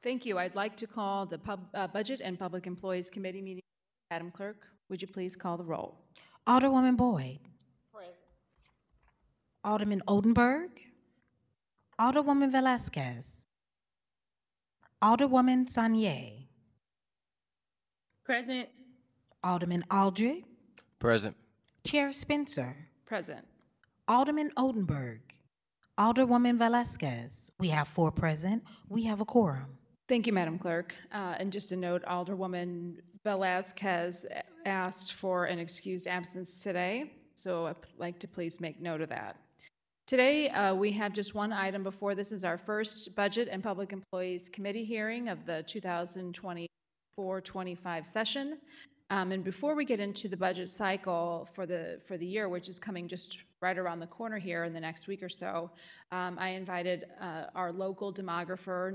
Thank you. I'd like to call the Budget and Public Employees Committee meeting. Madam Clerk, would you please call the roll? Alderwoman Boyd. Present. Alderman Odenberg. Alderwoman Velasquez. Alderwoman Sanier. Present. Alderman Aldred. Present. Chair Spencer. Present. Alderman Odenberg. Alderwoman Velasquez. We have 4 present. We have a quorum. Thank you, Madam Clerk. And just a note, Alderwoman Velasquez asked for an excused absence today, so I'd like to please make note of that. Today, we have just one item before. This is our first Budget and Public Employees Committee hearing of the 2024-25 session. And before we get into the budget cycle for the year, which is coming just right around the corner here in the next week or so, I invited our local demographer,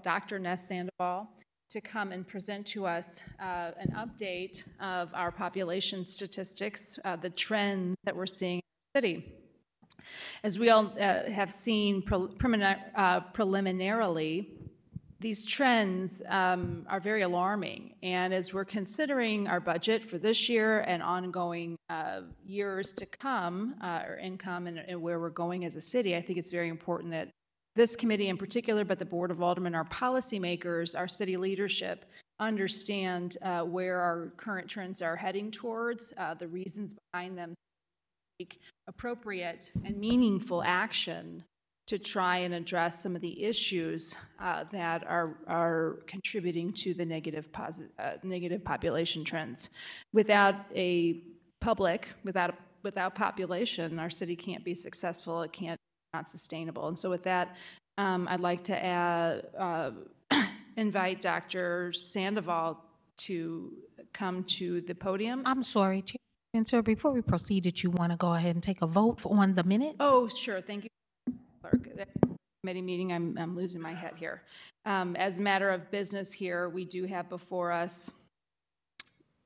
Dr. Ness Sándoval, to come and present to us an update of our population statistics, the trends that we're seeing in the city. As we all have seen preliminarily, these trends are very alarming, and as we're considering our budget for this year and ongoing years to come, our income and where we're going as a city, I think it's very important that this committee in particular, but the Board of Aldermen, our policymakers, our city leadership, understand where our current trends are heading towards, the reasons behind them, take appropriate and meaningful action to try and address some of the issues that are contributing to the negative population trends. Without a public, without population, our city can't be successful. It can't, not sustainable. And so with that, I'd like to invite Dr. Sándoval to come to the podium. I'm sorry, Chair Spencer, before we proceed, did you want to go ahead and take a vote on the minutes? Oh, sure. Thank you, Clerk. Committee meeting, I'm losing my head here. As a matter of business here, we do have before us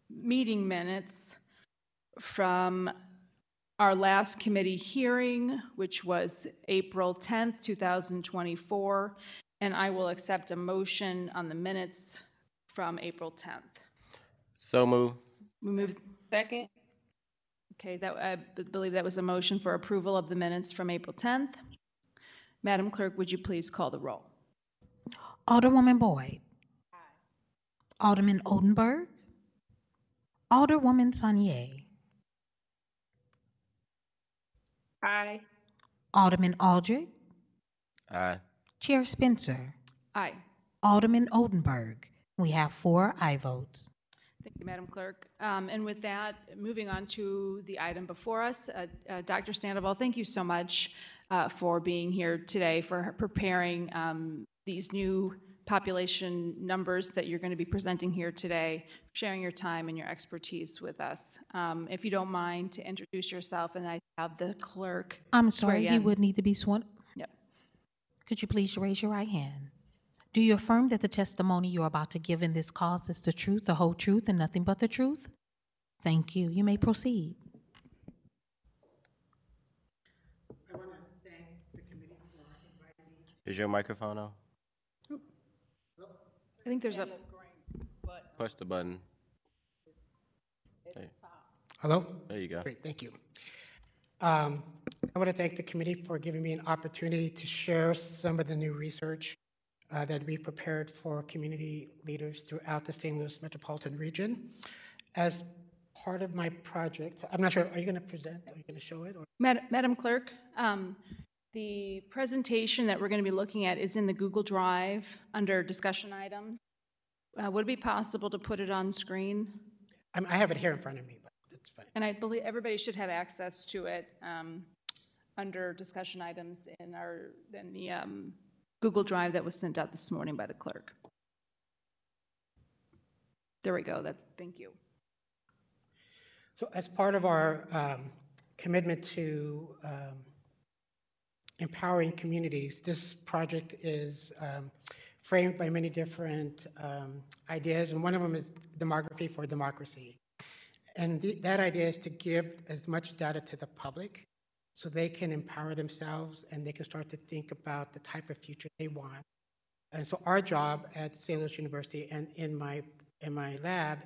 meeting minutes from our last committee hearing, which was April 10th, 2024, and I will accept a motion on the minutes from April 10th. So move. We move. Second. Okay, I believe that was a motion for approval of the minutes from April 10th. Madam Clerk, would you please call the roll? Alderwoman Boyd. Aye. Alderman Odenberg. Alderwoman Sanier. Aye. Alderman Aldred. Aye. Chair Spencer. Aye. Alderman Odenberg. We have 4 aye votes. Thank you, Madam Clerk. And with that, moving on to the item before us, Dr. Sándoval, thank you so much for being here today, for preparing these new population numbers that you're going to be presenting here today, sharing your time and your expertise with us. If you don't mind to introduce yourself, and I have the clerk. I'm sorry, he in. would need to be sworn. Yep. Could you please raise your right hand? Do you affirm that the testimony you're about to give in this cause is the truth, the whole truth, and nothing but the truth? Thank you. You may proceed. I want to thank the committee for inviting me. Is your microphone on? I think there's a. Push the button. Hey. Hello? There you go. Great, thank you. I want to thank the committee for giving me an opportunity to share some of the new research that we prepared for community leaders throughout the St. Louis metropolitan region. As part of my project, I'm not sure, are you going to present? Are you going to show it? Or? Madam Clerk, the presentation that we're going to be looking at is in the Google Drive under discussion items. Would it be possible to put it on screen? I have it here in front of me, but it's fine. And I believe everybody should have access to it under discussion items in the Google Drive that was sent out this morning by the clerk. There we go. Thank you. So as part of our commitment to empowering communities, this project is framed by many different ideas, and one of them is demography for democracy. And that idea is to give as much data to the public so they can empower themselves and they can start to think about the type of future they want And so our job at St. Louis University and in my lab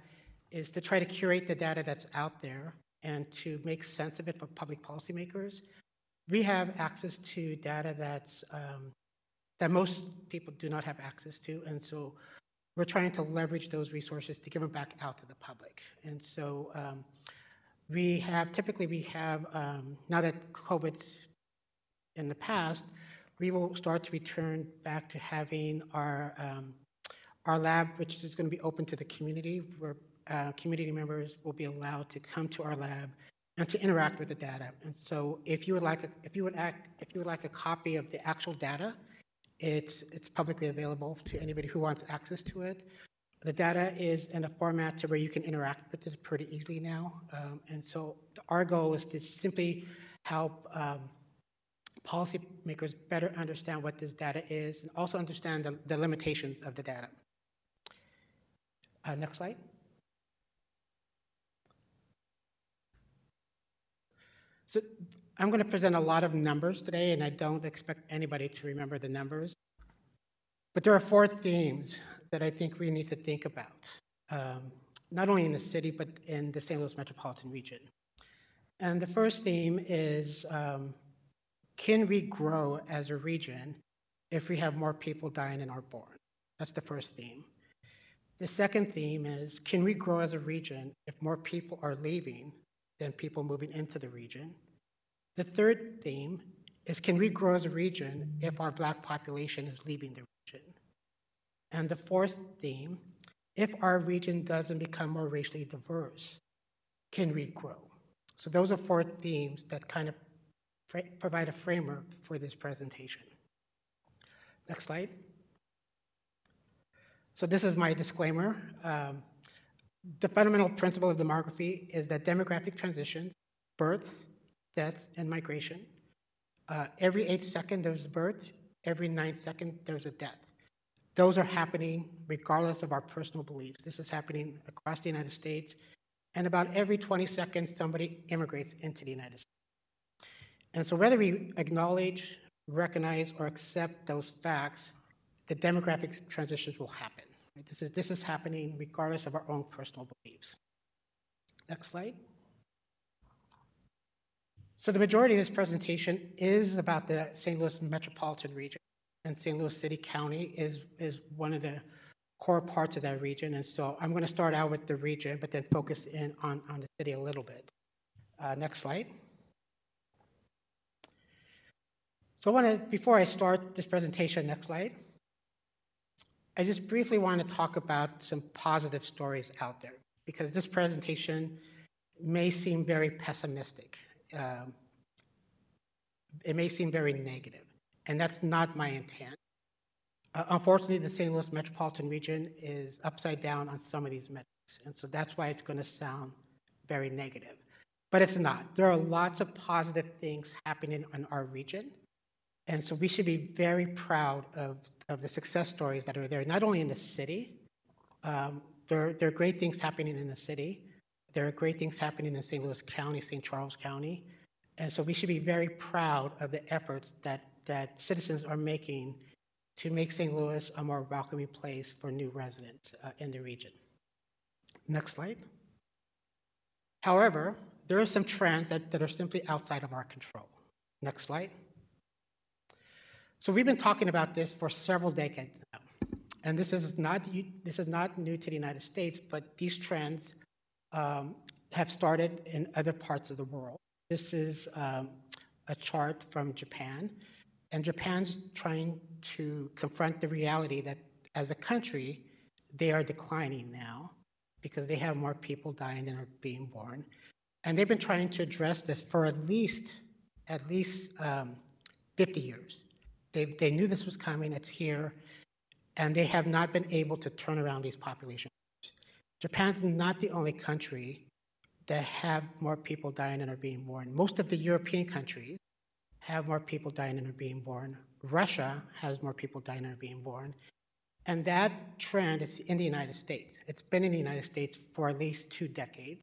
is to try to curate the data that's out there and to make sense of it for public policymakers. We have access to data that most people do not have access to, and so we're trying to leverage those resources to give them back out to the public. And so typically we have, now that COVID's in the past, we will start to return back to having our lab, which is going to be open to the community, where community members will be allowed to come to our lab and to interact with the data. And so, if you would like a copy of the actual data, it's publicly available to anybody who wants access to it. The data is in a format to where you can interact with it pretty easily now. And so, our goal is to simply help policymakers better understand what this data is and also understand the limitations of the data. Next slide. So I'm going to present a lot of numbers today, and I don't expect anybody to remember the numbers. But there are 4 themes that I think we need to think about, not only in the city, but in the St. Louis metropolitan region. And the first theme is, can we grow as a region if we have more people dying than are born? That's the first theme. The second theme is, can we grow as a region if more people are leaving than people moving into the region? The third theme is, can we grow as a region if our Black population is leaving the region? And the fourth theme, if our region doesn't become more racially diverse, can we grow? So those are 4 themes that kind of provide a framework for this presentation. Next slide. So this is my disclaimer. The fundamental principle of demography is that demographic transitions, births, deaths, and migration, every 8 seconds there's a birth, every 9 seconds there's a death. Those are happening regardless of our personal beliefs. This is happening across the United States, and about every 20 seconds somebody immigrates into the United States. And so whether we acknowledge, recognize, or accept those facts, the demographic transitions will happen. This is happening regardless of our own personal beliefs. Next slide. So the majority of this presentation is about the St. Louis metropolitan region, and St. Louis City County is one of the core parts of that region. And so I'm going to start out with the region, but then focus in on the city a little bit. Next slide. So before I start this presentation, next slide, I just briefly want to talk about some positive stories out there, because this presentation may seem very pessimistic. It may seem very negative, and that's not my intent. Unfortunately, the St. Louis metropolitan region is upside down on some of these metrics, and so that's why it's going to sound very negative. But it's not. There are lots of positive things happening in our region, and so we should be very proud of the success stories that are there, not only in the city. There are great things happening in the city. There are great things happening in St. Louis County, St. Charles County. And so we should be very proud of the efforts that citizens are making to make St. Louis a more welcoming place for new residents in the region. Next slide. However, there are some trends that are simply outside of our control. Next slide. So we've been talking about this for several decades now. And this is not new to the United States, but these trends have started in other parts of the world. This is a chart from Japan, and Japan's trying to confront the reality that as a country, they are declining now because they have more people dying than are being born. And they've been trying to address this for at least 50 years. They knew this was coming, it's here, and they have not been able to turn around these populations. Japan's not the only country that have more people dying than are being born. Most of the European countries have more people dying than are being born. Russia has more people dying than are being born. And that trend is in the United States. It's been in the United States for at least 2 decades.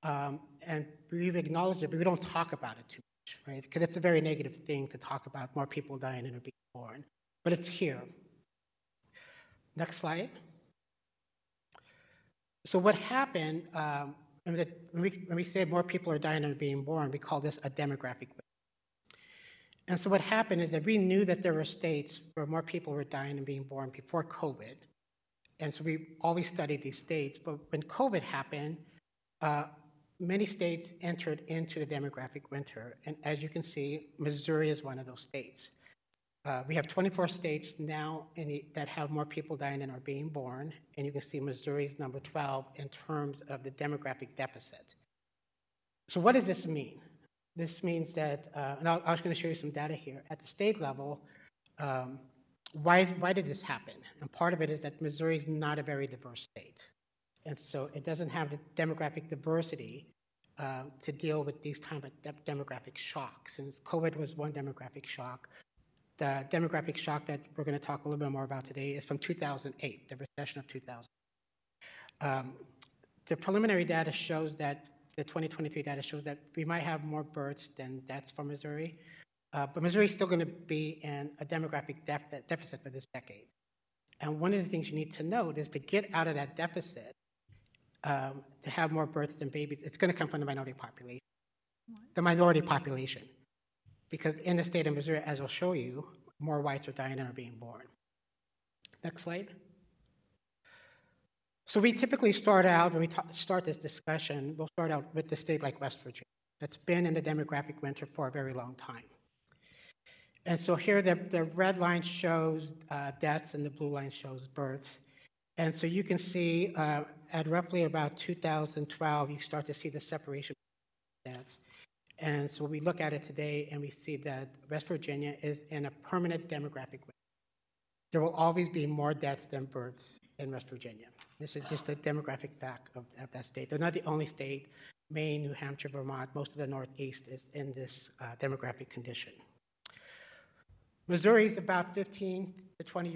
And we've acknowledged it, but we don't talk about it too much, right? Because it's a very negative thing to talk about more people dying than are being born. But it's here. Next slide. So what happened, when we say more people are dying than are being born, we call this a demographic wave. And so what happened is that we knew that there were states where more people were dying and being born before COVID. And so we always studied these states. But when COVID happened, many states entered into the demographic winter. And as you can see, Missouri is one of those states. We have 24 states now that have more people dying than are being born. And you can see Missouri is number 12 in terms of the demographic deficit. So what does this mean? This means that, and I was going to show you some data here. At the state level, why did this happen? And part of it is that Missouri is not a very diverse state. And so it doesn't have the demographic diversity to deal with these type of demographic shocks. Since COVID was one demographic shock, the demographic shock that we're going to talk a little bit more about today is from 2008, the recession of 2000. The preliminary data shows that, the 2023 data shows that we might have more births than deaths for Missouri, but Missouri is still going to be in a demographic deficit for this decade. And one of the things you need to note is to get out of that deficit, to have more births than babies, it's going to come from the minority population. The minority population. Because in the state of Missouri, as I'll show you, more whites are dying than are being born. Next slide. So we typically start out, when we start this discussion, we'll start out with the state like West Virginia that's been in the demographic winter for a very long time. And so here the red line shows deaths and the blue line shows births. And so you can see at roughly about 2012, you start to see the separation of deaths. And so we look at it today and we see that West Virginia is in a permanent demographic winter. There will always be more deaths than births in West Virginia. This is just a demographic fact of that state. They're not the only state. Maine, New Hampshire, Vermont, most of the Northeast is in this demographic condition. Missouri is about 15 to 20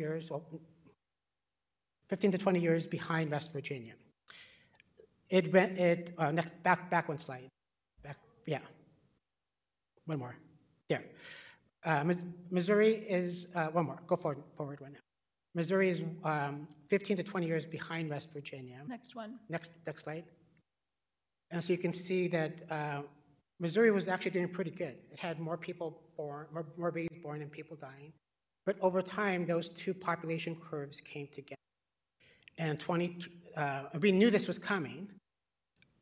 years behind West Virginia. Back one slide. Yeah. One more. There. Missouri is, one more. Go forward one now. Missouri is 15 to 20 years behind West Virginia. Next one. Next slide. And so you can see that Missouri was actually doing pretty good. It had more people born, more babies born and people dying. But over time, those two population curves came together. And we knew this was coming,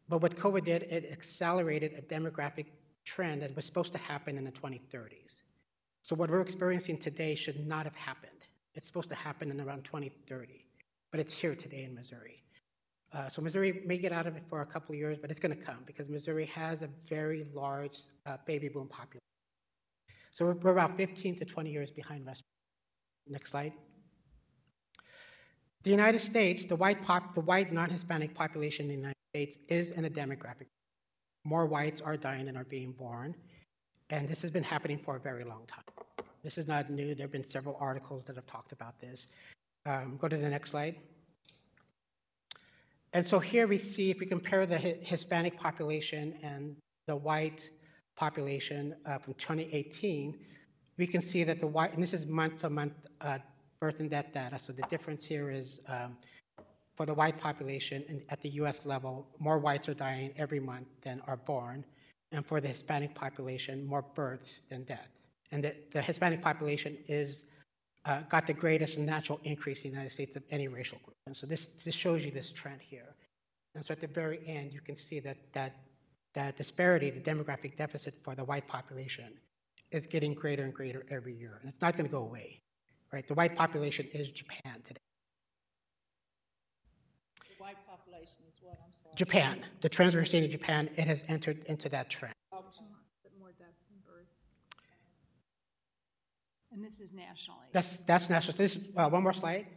but what COVID did, it accelerated a demographic trend that was supposed to happen in the 2030s. So what we're experiencing today should not have happened. It's supposed to happen in around 2030, but it's here today in Missouri. So Missouri may get out of it for a couple of years, but it's going to come because Missouri has a very large baby boom population. So we're about 15 to 20 years behind West Virginia. Next slide. The United States, the white non-Hispanic population in the United States is in a demographic. More whites are dying than are being born, and this has been happening for a very long time. This is not new. There have been several articles that have talked about this. Go to the next slide. And so here we see, if we compare the Hispanic population and the white population from 2018, we can see that the white, and this is month-to-month birth and death data, so the difference here is for the white population and at the US level, more whites are dying every month than are born, and for the Hispanic population, more births than deaths. And the Hispanic population is got the greatest natural increase in the United States of any racial group. And so this shows you this trend here. And so at the very end, you can see that disparity, the demographic deficit for the white population is getting greater and greater every year. And it's not going to go away, right? The white population is Japan today. The white population is what? I'm sorry. Japan, the trends we're seeing in Japan, it has entered into that trend. More deaths than births. And this is nationally. That's national. This one more slide.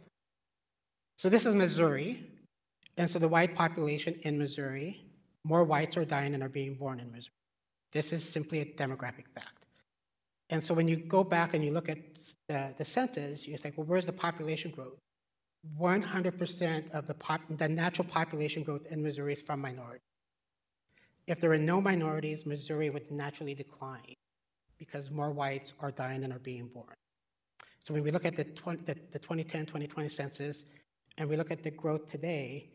So this is Missouri, and so the white population in Missouri, more whites are dying than are being born in Missouri. This is simply a demographic fact. And so when you go back and you look at the census, you think, well, where's the population growth? 100% of the natural population growth in Missouri is from minorities. If there were no minorities, Missouri would naturally decline because more whites are dying than are being born. So when we look at the 2010, 2020 census, and we look at the growth today,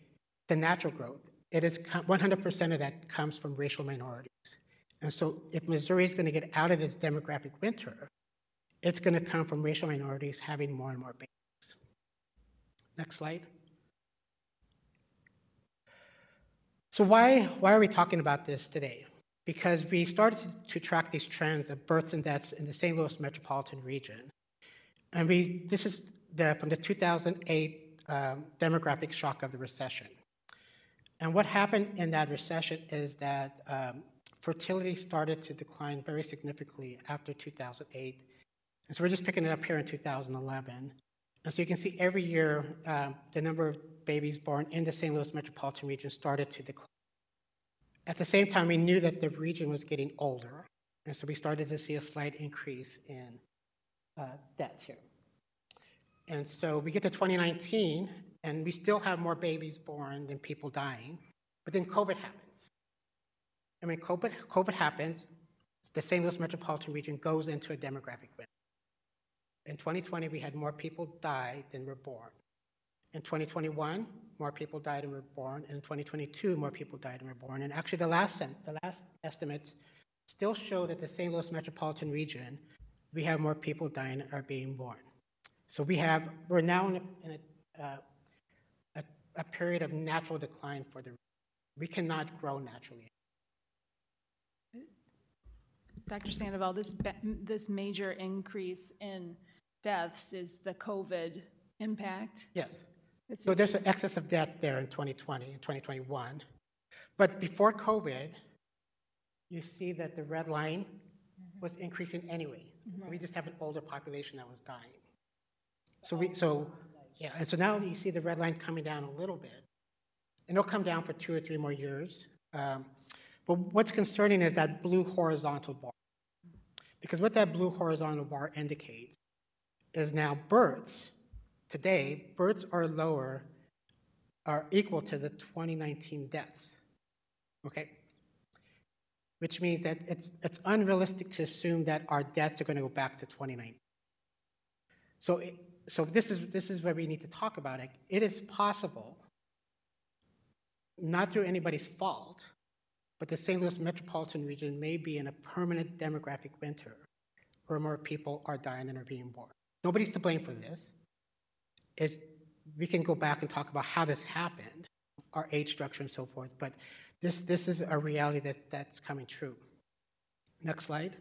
the natural growth, 100% of that comes from racial minorities. And so if Missouri is going to get out of this demographic winter, it's going to come from racial minorities having more and more babies. Next slide. So why are we talking about this today? Because we started to track these trends of births and deaths in the St. Louis metropolitan region. And this is from the 2008 demographic shock of the recession. And what happened in that recession is that fertility started to decline very significantly after 2008. And so we're just picking it up here in 2011. And so you can see every year, the number of babies born in the St. Louis metropolitan region started to decline. At the same time, we knew that the region was getting older. And so we started to see a slight increase in deaths here. And so we get to 2019, and we still have more babies born than people dying. But then COVID happens. And when COVID happens, the St. Louis metropolitan region goes into a demographic winter. In 2020, we had more people die than were born. In 2021, more people died than were born. And in 2022, more people died than were born. And actually, the last estimates still show that the St. Louis metropolitan region, we have more people dying than are being born. So we're now in a period of natural decline for the region. We cannot grow naturally. Dr. Sandoval, this major increase in deaths is the COVID impact? Yes. So there's an excess of death there in 2020 and 2021. But before COVID, you see that the red line was increasing anyway. Mm-hmm. We just have an older population that was dying. And so now you see the red line coming down a little bit. And it'll come down for 2 or 3 more years. But what's concerning is that blue horizontal bar. Because what that blue horizontal bar indicates is now births are equal to the 2019 deaths, okay? Which means that it's unrealistic to assume that our deaths are going to go back to 2019. So this is where we need to talk about it. It is possible, not through anybody's fault, but the St. Louis metropolitan region may be in a permanent demographic winter where more people are dying than are being born. Nobody's to blame for this. We can go back and talk about how this happened, our age structure and so forth, but this is a reality that's coming true. Next slide.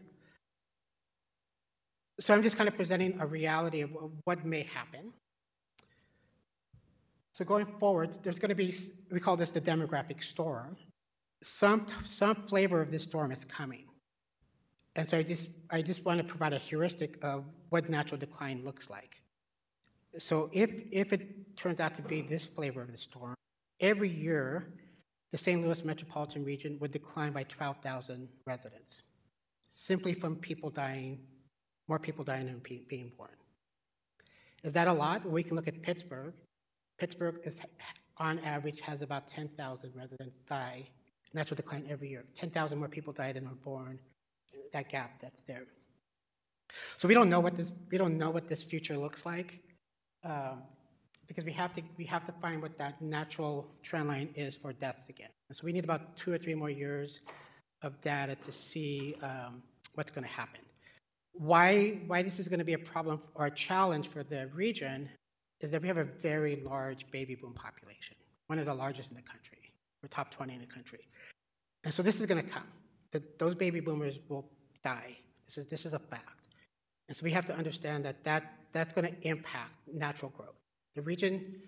So I'm just kind of presenting a reality of what may happen. So going forward, there's going to be, we call this the demographic storm. Some flavor of this storm is coming. And so I just want to provide a heuristic of what natural decline looks like. So if it turns out to be this flavor of the storm, every year, the St. Louis metropolitan region would decline by 12,000 residents, simply from more people dying than being born. Is that a lot? Well, we can look at Pittsburgh. Pittsburgh on average has about 10,000 residents die, natural decline every year. 10,000 more people die than are born. That gap that's there. So we don't know what this future looks like, because we have to find what that natural trend line is for deaths again. And so we need about 2 or 3 more years of data to see what's going to happen. Why this is going to be a problem or a challenge for the region is that we have a very large baby boom population, one of the largest in the country. We're top 20 in the country. And so this is going to come. Those baby boomers will die. This is a fact. And so we have to understand that's going to impact natural growth. The region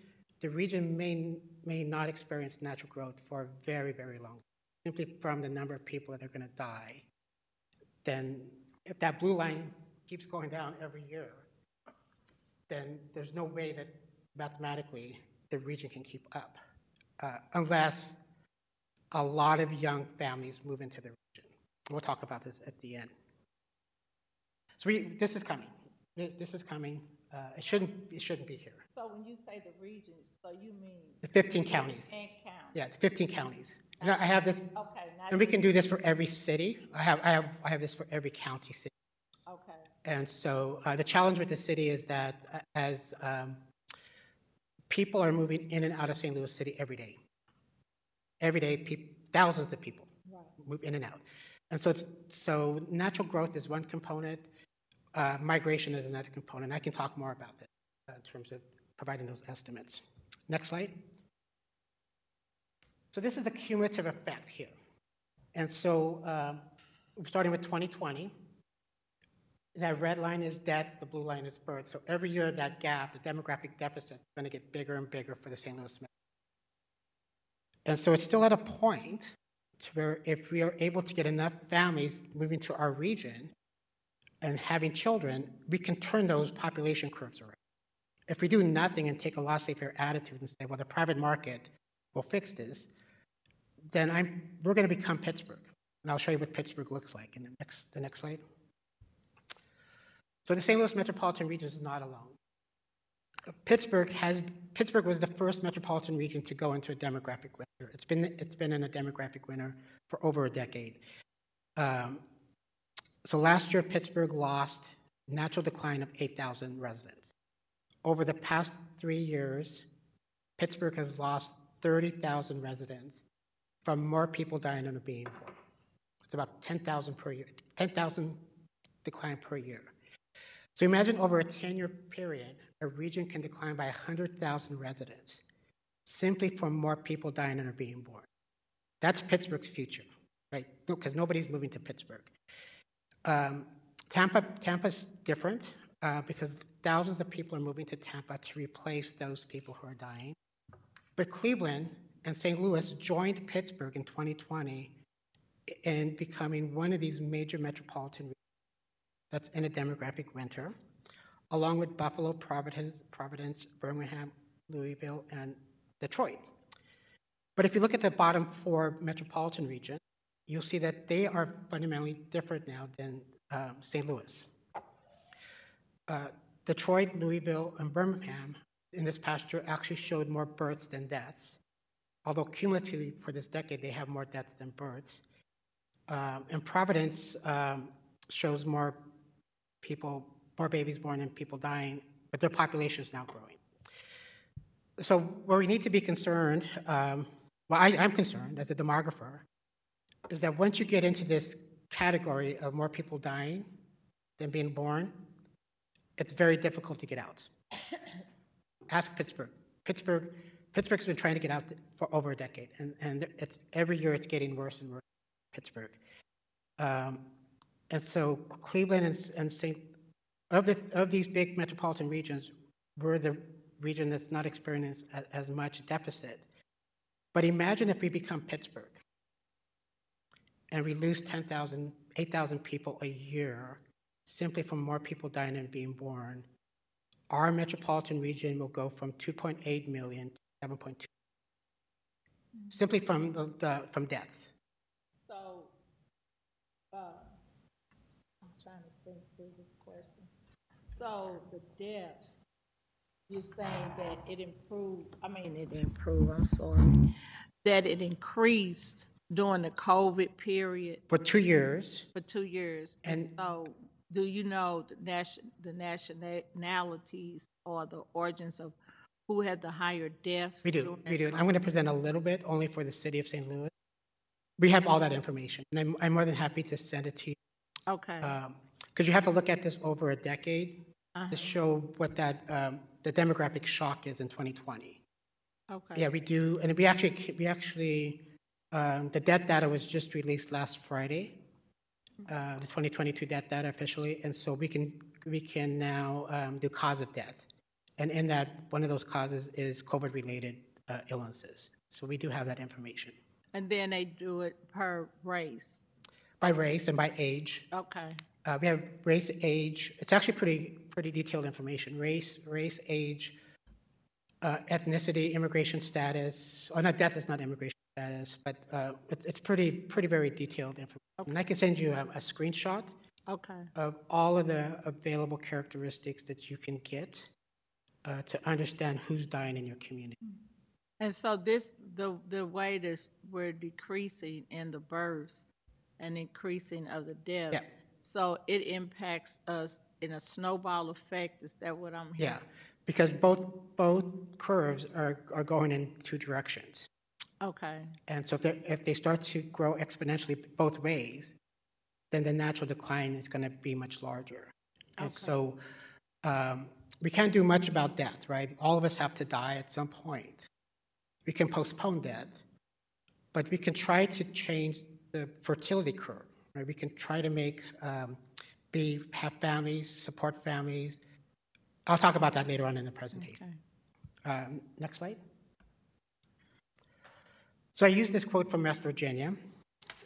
may not experience natural growth for a very, very long time, simply from the number of people that are going to die. Then if that blue line keeps going down every year, then there's no way that mathematically the region can keep up, unless a lot of young families move into the region. We'll talk about this at the end. So this is coming. This is coming. It shouldn't be here. So when you say the regions, so you mean the 15 counties. And counties. Yeah, the 15 counties. And I have this. Okay. And we can do this for every city. I have this for every county city. Okay. And so the challenge with the city is that as people are moving in and out of St. Louis City every day. Every day, thousands of people move in and out. And so natural growth is one component. Migration is another component. I can talk more about that in terms of providing those estimates. Next slide. So this is the cumulative effect here. And so starting with 2020, that red line is deaths, the blue line is births. So every year that gap, the demographic deficit, is going to get bigger and bigger for the St. Louis Metro. And so it's still at a point to where if we are able to get enough families moving to our region and having children, we can turn those population curves around. If we do nothing and take a laissez-faire attitude and say, well, the private market will fix this, then we're going to become Pittsburgh. And I'll show you what Pittsburgh looks like in the next slide. So the St. Louis metropolitan region is not alone. Pittsburgh was the first metropolitan region to go into a demographic winter. It's been in a demographic winter for over a decade. So last year, Pittsburgh lost natural decline of 8,000 residents. Over the past 3 years, Pittsburgh has lost 30,000 residents from more people dying than are being born. It's about 10,000 per year, 10,000 decline per year. So imagine over a 10-year period, a region can decline by 100,000 residents simply from more people dying than are being born. That's Pittsburgh's future, right? Because nobody's moving to Pittsburgh. Tampa's different because thousands of people are moving to Tampa to replace those people who are dying. But Cleveland and St. Louis joined Pittsburgh in 2020 in becoming one of these major metropolitan regions that's in a demographic winter, along with Buffalo, Providence, Birmingham, Louisville, and Detroit. But if you look at the bottom 4 metropolitan regions, you'll see that they are fundamentally different now than St. Louis. Detroit, Louisville, and Birmingham in this past year actually showed more births than deaths, although cumulatively for this decade they have more deaths than births. And Providence shows more babies born and people dying, but their population is now growing. So where we need to be concerned, I'm concerned as a demographer, is that once you get into this category of more people dying than being born, it's very difficult to get out. Ask Pittsburgh. Pittsburgh's been trying to get out for over a decade, and every year it's getting worse and worse in Pittsburgh. And so Cleveland and of these big metropolitan regions, we're the region that's not experiencing as much deficit. But imagine if we become Pittsburgh and we lose 8,000 people a year simply from more people dying and being born. Our metropolitan region will go from 2.8 million to 7.2, simply from deaths. So, I'm trying to think through this question. So the deaths, you're saying that it that it increased during the COVID period For 2 years. for 2 years. And so do you know the nationalities or the origins of who had the higher deaths? We do. I'm going to present a little bit only for the city of St. Louis. We have all that information, and I'm more than happy to send it to you. Okay. Because you have to look at this over a decade to show what that the demographic shock is in 2020. Okay. Yeah, we do, and we actually the death data was just released last Friday, the 2022 death data officially, and so we can now do cause of death, and in that one of those causes is COVID-related illnesses. So we do have that information. And then they do it per race. By race and by age. Okay. We have race, age. It's actually pretty detailed information. Race, age, ethnicity, immigration status. Oh, not death is not immigration status, but it's pretty very detailed information. Okay. And I can send you a screenshot. Okay. Of all of the available characteristics that you can get to understand who's dying in your community. And so the way we're decreasing in the births and increasing of the deaths. Yeah. So it impacts us in a snowball effect? Is that what I'm hearing? Yeah, because both curves are going in two directions. Okay, And so if they start to grow exponentially both ways, then the natural decline is going to be much larger. And Okay. so we can't do much about death, right? All of us have to die at some point. We can postpone death, but we can try to change the fertility curve, right? We can try to make, have families, support families. I'll talk about that later on in the presentation. okay. Next slide. So I use this quote from West Virginia.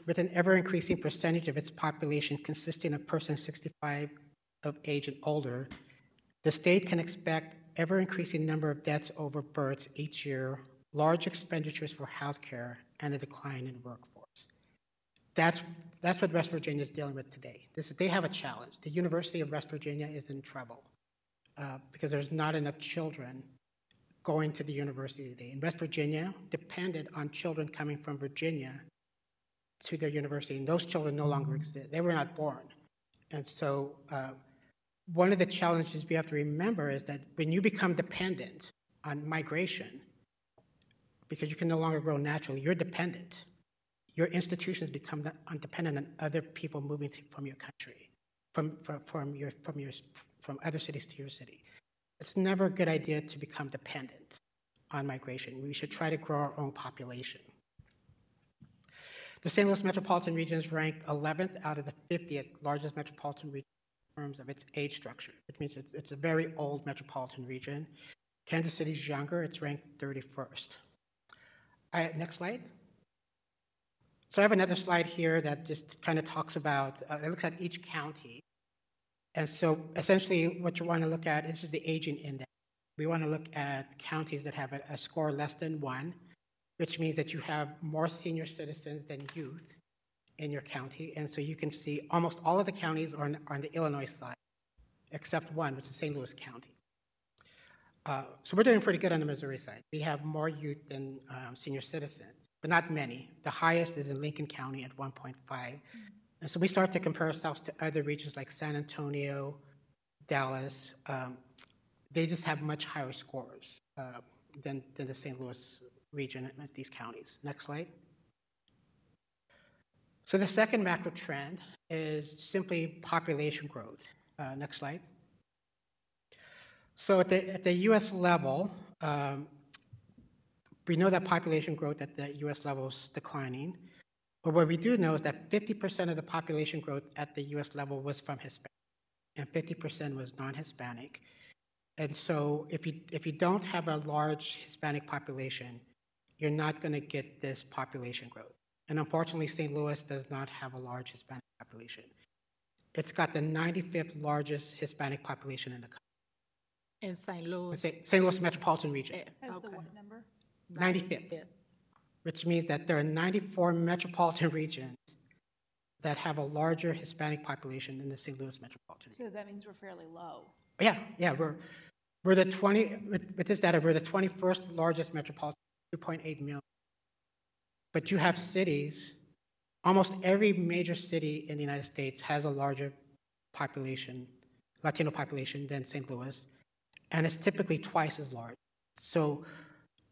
With an ever-increasing percentage of its population consisting of persons 65 of age and older, the state can expect ever-increasing number of deaths over births each year, large expenditures for healthcare, and a decline in workforce. That's what West Virginia is dealing with today. They have a challenge. The University of West Virginia is in trouble because there's not enough children going to the university today. And West Virginia depended on children coming from Virginia to their university, and those children no longer exist. They were not born. And so one of the challenges we have to remember is that when you become dependent on migration, because you can no longer grow naturally, you're dependent. Your institutions become dependent on other people moving from your country, from other cities to your city. It's never a good idea to become dependent on migration. We should try to grow our own population. The St. Louis metropolitan region is ranked 11th out of the 50th largest metropolitan region in terms of its age structure, which means it's a very old metropolitan region. Kansas City's younger, it's ranked 31st. Next slide. So I have another slide here that just kind of talks about, it looks at each county. And so essentially what you want to look at, this is the aging index. We want to look at counties that have a score less than 1, which means that you have more senior citizens than youth in your county. And so you can see almost all of the counties are on the Illinois side, except one, which is St. Louis County. So we're doing pretty good on the Missouri side. We have more youth than senior citizens, but not many. The highest is in Lincoln County at 1.5. And so we start to compare ourselves to other regions like San Antonio, Dallas. They just have much higher scores than the St. Louis region at these counties. Next slide. So the second macro trend is simply population growth. Next slide. So at the U.S. level, we know that population growth at the U.S. level is declining. But what we do know is that 50% of the population growth at the U.S. level was from Hispanic, and 50% was non-Hispanic. And so if you don't have a large Hispanic population, you're not going to get this population growth. And unfortunately, St. Louis does not have a large Hispanic population. It's got the 95th largest Hispanic population in the country. In St. Louis? St. Louis metropolitan region. Has the what number? 95th, which means that there are 94 metropolitan regions that have a larger Hispanic population than the St. Louis metropolitan region. So that means we're fairly low. Yeah, we're the 20, with this data, we're the 21st largest metropolitan, 2.8 million. But you have cities, almost every major city in the United States has a larger population, Latino population than St. Louis, and it's typically twice as large. So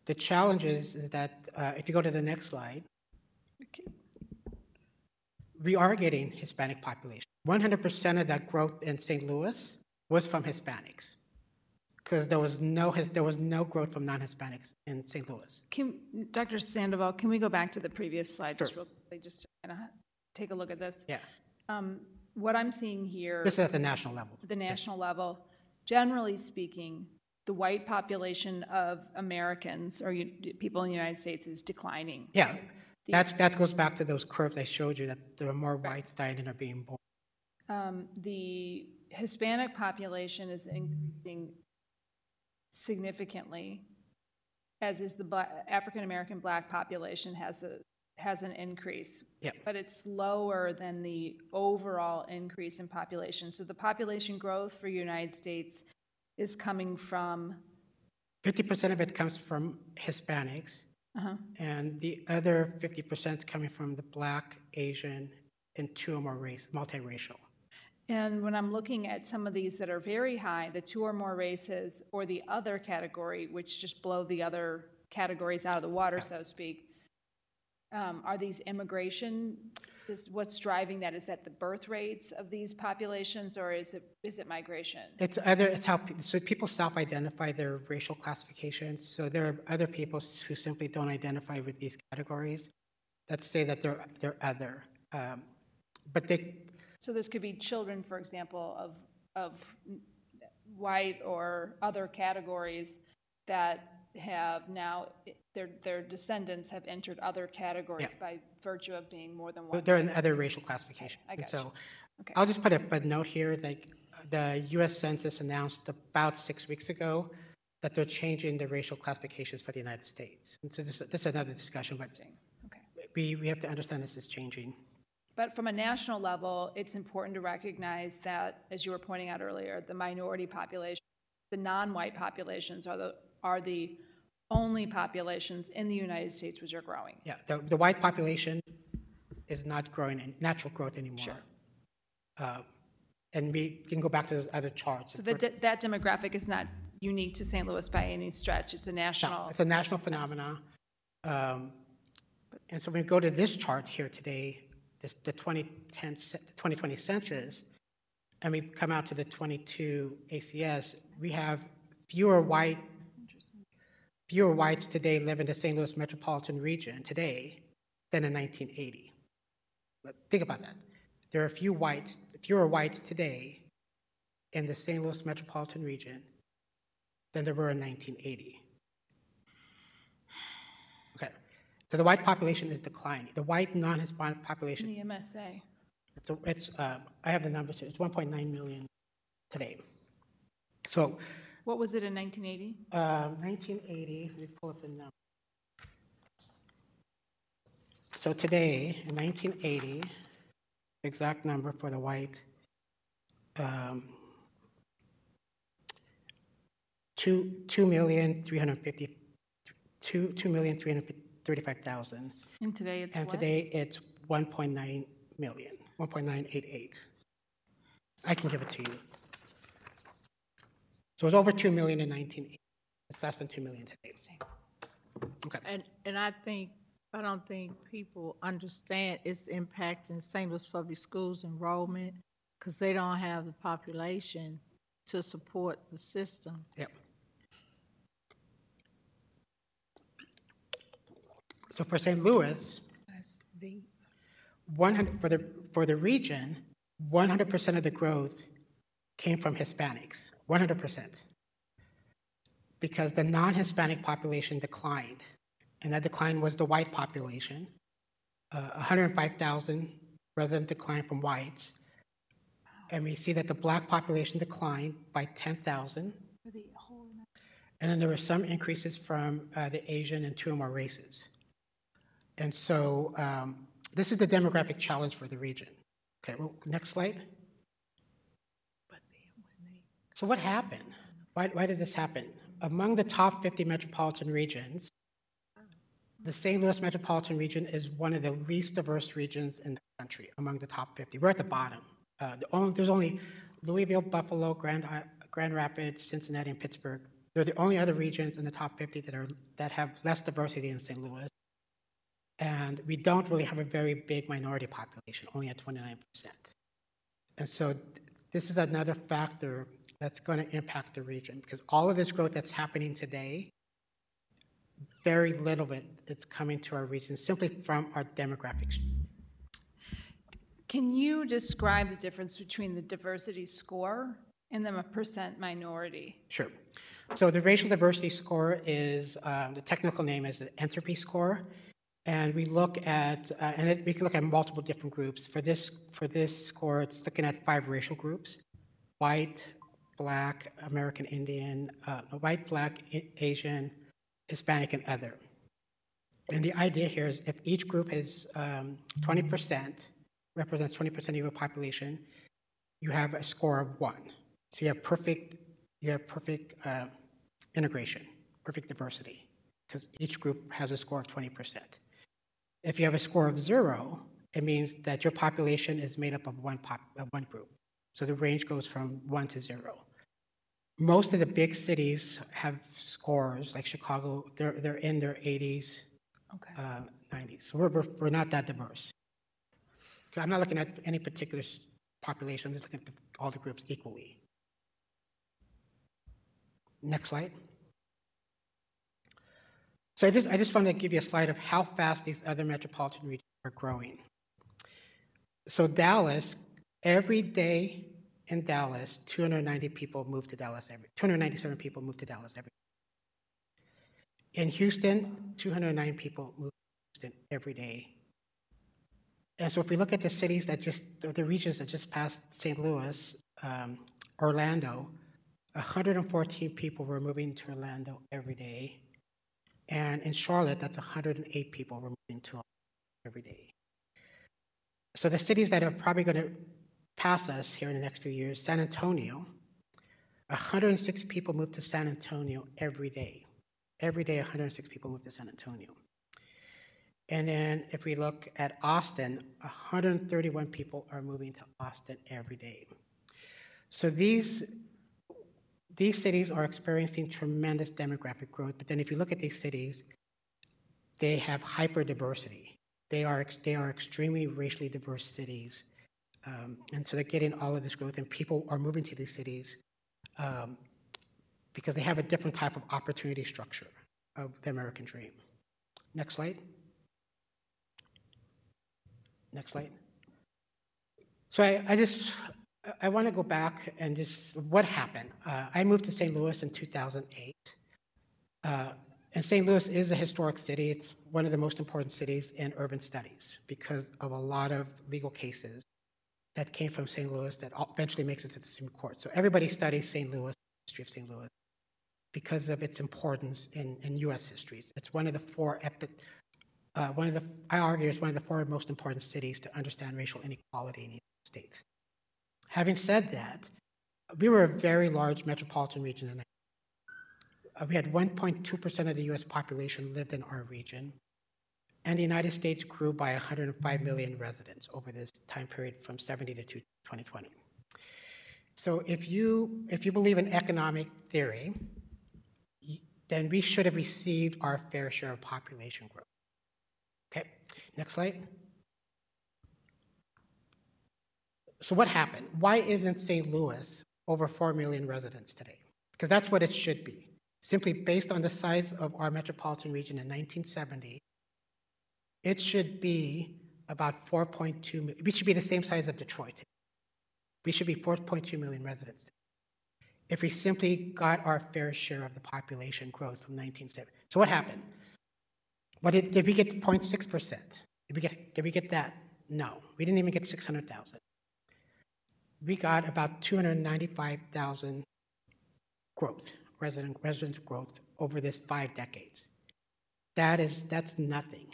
the challenge is that if you go to the next slide, we are getting Hispanic population. 100% of that growth in St. Louis was from Hispanics, because there was no growth from non-Hispanics in St. Louis. Dr. Sandoval, can we go back to the previous slide just Sure. real quickly, just to kind of take a look at this? Yeah. What I'm seeing here, This is at the national level. the national level, generally speaking, the white population of Americans or people in the United States is declining. Yeah, that goes back to those curves I showed you, that there are more whites dying than are being born. The Hispanic population is increasing significantly, as is the African American Black population has an increase. Yeah. But it's lower than the overall increase in population. So the population growth for the United States is coming from 50% of it comes from Hispanics, and the other 50% is coming from the Black, Asian, and two or more race, multiracial. And when I'm looking at some of these that are very high, the 2 or more races, or the other category, which just blow the other categories out of the water, so to speak, are these immigration, what's driving that? Is that the birth rates of these populations, or is it migration? It's how, so people self-identify their racial classifications. So there are other people who simply don't identify with these categories that say that they're other. But they, So this could be children, for example, of white or other categories that have now, their descendants have entered other categories by virtue of being more than one. they're in other racial classifications. I And got you. so Okay. I'll just put a footnote here, like the US Census announced about 6 weeks ago that they're changing the racial classifications for the United States. And so this is another discussion, but Okay. we have to understand this is changing. But from a national level, it's important to recognize that, as you were pointing out earlier, the minority population, the non-white populations are the only populations in the United States which are growing. Yeah, the white population is not growing in natural growth anymore. Sure. And we can go back to those other charts. So that demographic is not unique to St. Louis by any stretch. It's a national. No, it's a national phenomenon. And so when we go to this chart here today, the 2020 census, and we come out to the 22 ACS, we have fewer whites today live in the St. Louis metropolitan region today than in 1980. But think about that. There are fewer whites today in the St. Louis metropolitan region than there were in 1980. Okay, so the white population is declining. The white non-Hispanic population. In the MSA. I have the numbers here. It's 1.9 million today. So. What was it in 1980? 1980. Let me pull up the number. So today, in 1980, the exact number for the white. 2,335,000. And today it's and what? Today it's 1.9 million, 1.988. I can give it to you. So it was over 2 million in 1980. It's less than 2 million today. Okay. And I don't think people understand it's impacting St. Louis Public Schools enrollment because they don't have the population to support the system. Yep. So for St. Louis, 100 for the region, 100% of the growth came from Hispanics, 100%, because the non-Hispanic population declined, and that decline was the white population. 105,000 resident decline from whites, and we see that the black population declined by 10,000. And then there were some increases from the Asian and 2 or more races. And so this is the demographic challenge for the region. Okay, well, next slide. So what happened? Why did this happen? Among the top 50 metropolitan regions, the St. Louis metropolitan region is one of the least diverse regions in the country among the top 50. We're at the bottom. There's only Louisville, Buffalo, Grand Rapids, Cincinnati, and Pittsburgh. They're the only other regions in the top 50 that have less diversity in St. Louis. And we don't really have a very big minority population, only at 29%. And so this is another factor that's going to impact the region, because all of this growth that's happening today, very little of it is coming to our region simply from our demographics. Can you describe the difference between the diversity score and the percent minority? Sure. So the racial diversity score is, the technical name is the entropy score. And we look at, we can look at multiple different groups. For this score, it's looking at 5 racial groups: white, black, American Indian, white, black, Asian, Hispanic, and other. And the idea here is if each group is 20%, represents 20% of your population, you have a score of 1. So you have perfect integration, perfect diversity, because each group has a score of 20%. If you have a score of 0, it means that your population is made up of one group. So the range goes from 1 to 0. Most of the big cities have scores, like Chicago, they're in their 80s, Okay. 90s. So we're not that diverse. I'm not looking at any particular population, I'm just looking at all the groups equally. Next slide. So I just want to give you a slide of how fast these other metropolitan regions are growing. So Dallas, every day in Dallas, 290 people move to Dallas 297 people move to Dallas every day. In Houston, 209 people move to Houston every day. And so if we look at the cities the regions that just passed St. Louis, Orlando, 114 people were moving to Orlando every day. And in Charlotte, that's 108 people were moving to Orlando every day. So the cities that are probably going to pass us here in the next few years, San Antonio, 106 people move to San Antonio every day. Every day, 106 people move to San Antonio. And then if we look at Austin, 131 people are moving to Austin every day. So these cities are experiencing tremendous demographic growth, but then if you look at these cities, they have hyper diversity. They are extremely racially diverse cities. And so they're getting all of this growth, and people are moving to these cities because they have a different type of opportunity structure of the American dream. Next slide. Next slide. So I want to go back and just what happened. I moved to St. Louis in 2008. And St. Louis is a historic city. It's one of the most important cities in urban studies because of a lot of legal cases that came from St. Louis that eventually makes it to the Supreme Court. So everybody studies St. Louis, the history of St. Louis, because of its importance in U.S. history. It's one of the four, I argue, it's one of the four most important cities to understand racial inequality in the United States. Having said that, we were a very large metropolitan region in we had 1.2% of the U.S. population lived in our region, and the United States grew by 105 million residents over this time period from 70 to 2020. So if you believe in economic theory, then we should have received our fair share of population growth. Okay, next slide. So what happened? Why isn't St. Louis over 4 million residents today? Because that's what it should be. Simply based on the size of our metropolitan region in 1970, it should be about 4.2 million. We should be the same size of Detroit. We should be 4.2 million residents. If we simply got our fair share of the population growth from 1970. So what happened? Did we get 0.6%? Did we get that? No, we didn't even get 600,000. We got about 295,000 growth. Resident growth over this 5 decades. That's nothing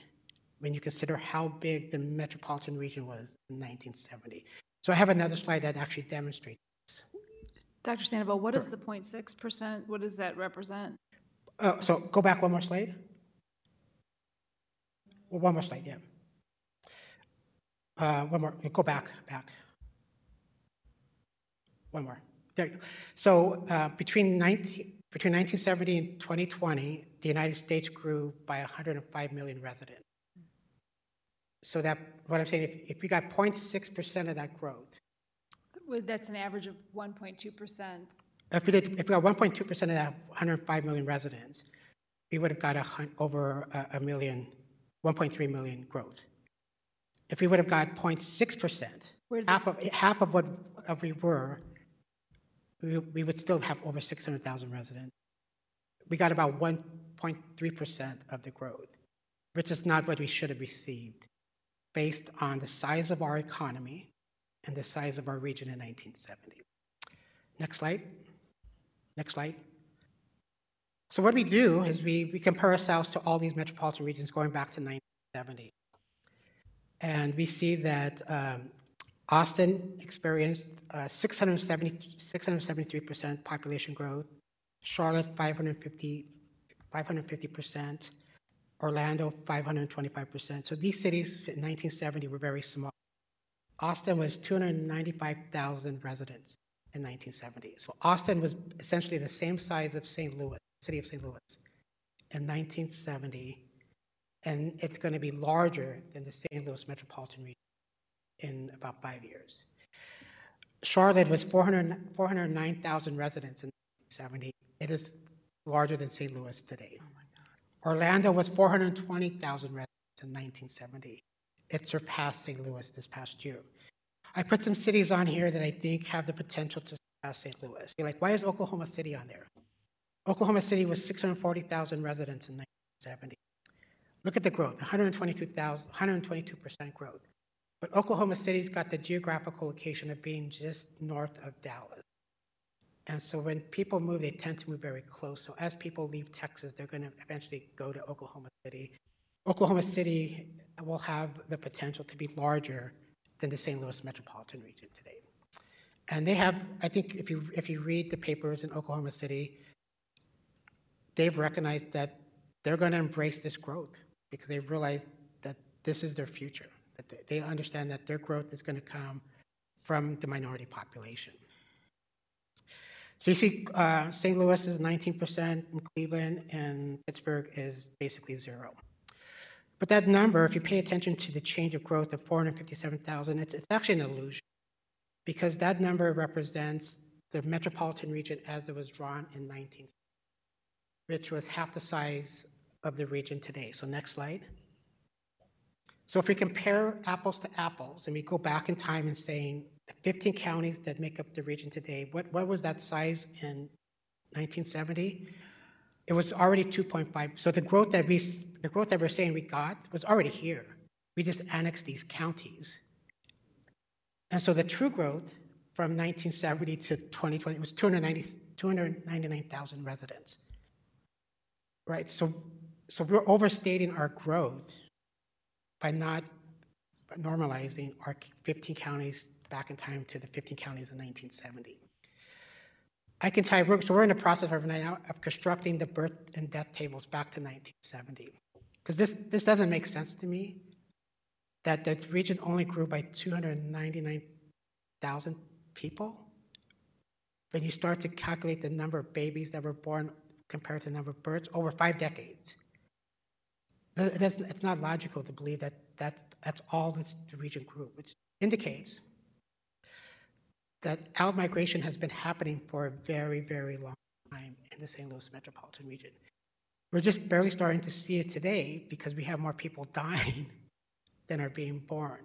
when you consider how big the metropolitan region was in 1970. So I have another slide that actually demonstrates this. Dr. Sandoval, what is the 0.6%? What does that represent? So go back one more slide. Well, one more slide, yeah. One more, go back. One more. There you go. So between 1970 and 2020, the United States grew by 105 million residents. So that, what I'm saying, if we got 0.6% of that growth. That's an average of 1.2%. If we got 1.2% of that 105 million residents, we would have got over a million, 1.3 million growth. If we would have got 0.6%, half of what we were, we would still have over 600,000 residents. We got about 1.3% of the growth, which is not what we should have received based on the size of our economy and the size of our region in 1970. Next slide. Next slide. So what we do is we compare ourselves to all these metropolitan regions going back to 1970. And we see that Austin experienced 673% population growth, Charlotte 550%, Orlando 525%. So these cities in 1970 were very small. Austin was 295,000 residents in 1970. So Austin was essentially the same size of St. Louis, city of St. Louis, in 1970, and it's going to be larger than the St. Louis metropolitan region in about 5 years. Charlotte was 409,000 residents in 1970. It is larger than St. Louis today. Oh my God. Orlando was 420,000 residents in 1970. It surpassed St. Louis this past year. I put some cities on here that I think have the potential to surpass St. Louis. You're like, why is Oklahoma City on there? Oklahoma City was 640,000 residents in 1970. Look at the growth, 122% growth. But Oklahoma City's got the geographical location of being just north of Dallas. And so when people move, they tend to move very close. So as people leave Texas, they're going to eventually go to Oklahoma City. Oklahoma City will have the potential to be larger than the St. Louis metropolitan region today. And they have, I think if you read the papers in Oklahoma City, they've recognized that they're going to embrace this growth because they realize that this is their future, that they understand that their growth is going to come from the minority population. So you see St. Louis is 19%, and Cleveland and Pittsburgh is basically 0. But that number, if you pay attention to the change of growth of 457,000, it's actually an illusion because that number represents the metropolitan region as it was drawn in 1960, which was half the size of the region today. So next slide. So if we compare apples to apples and we go back in time and saying the 15 counties that make up the region today, what was that size in 1970? It was already 2.5. So the growth that we're saying we got was already here. We just annexed these counties. And so the true growth from 1970 to 2020 was 299,000 residents. Right? So we're overstating our growth by not normalizing our 15 counties back in time to the 15 counties in 1970. I can tell you, so we're in the process right now of constructing the birth and death tables back to 1970. Because this doesn't make sense to me that the region only grew by 299,000 people. When you start to calculate the number of babies that were born compared to the number of births over 5 decades. It's not logical to believe that that's all the region grew, which indicates that out-migration has been happening for a very, very long time in the St. Louis metropolitan region. We're just barely starting to see it today because we have more people dying than are being born.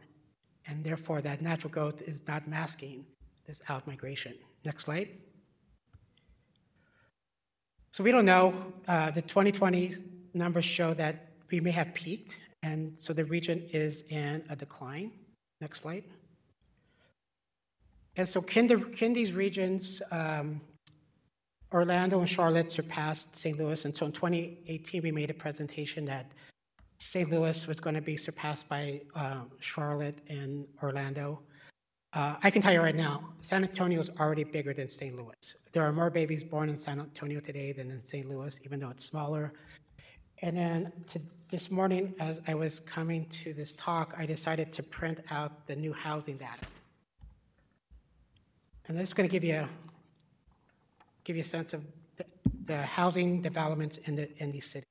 And therefore, that natural growth is not masking this out-migration. Next slide. So we don't know. The 2020 numbers show that we may have peaked, and so the region is in a decline. Next slide. And so can these regions, Orlando and Charlotte surpassed St. Louis, and so in 2018 we made a presentation that St. Louis was going to be surpassed by Charlotte and Orlando. I can tell you right now, San Antonio is already bigger than St. Louis. There are more babies born in San Antonio today than in St. Louis, even though it's smaller. And then this morning, as I was coming to this talk, I decided to print out the new housing data. And this is going to give you a sense of the housing developments in these cities.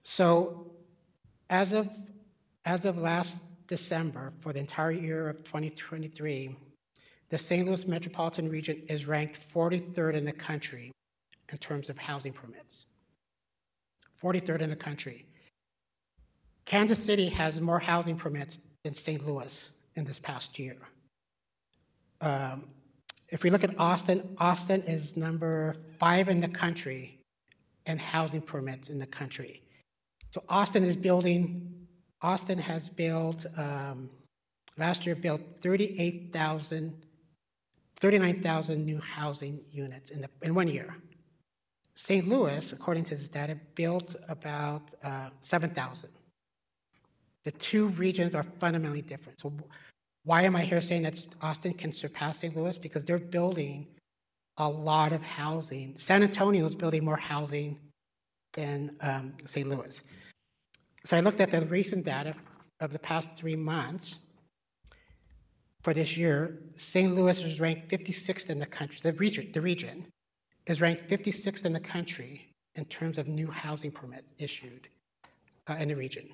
So as of last December, for the entire year of 2023, the St. Louis metropolitan region is ranked 43rd in the country in terms of housing permits. 43rd in the country. Kansas City has more housing permits than St. Louis in this past year. If we look at Austin, Austin is number 5 in the country in housing permits in the country. So Austin has built, last year built 39,000 new housing units in 1 year. St. Louis, according to this data, built about 7,000. The two regions are fundamentally different. So why am I here saying that Austin can surpass St. Louis? Because they're building a lot of housing. San Antonio is building more housing than St. Louis. So I looked at the recent data of the past 3 months, for this year, St. Louis is ranked 56th in the country. The region is ranked 56th in the country in terms of new housing permits issued in the region.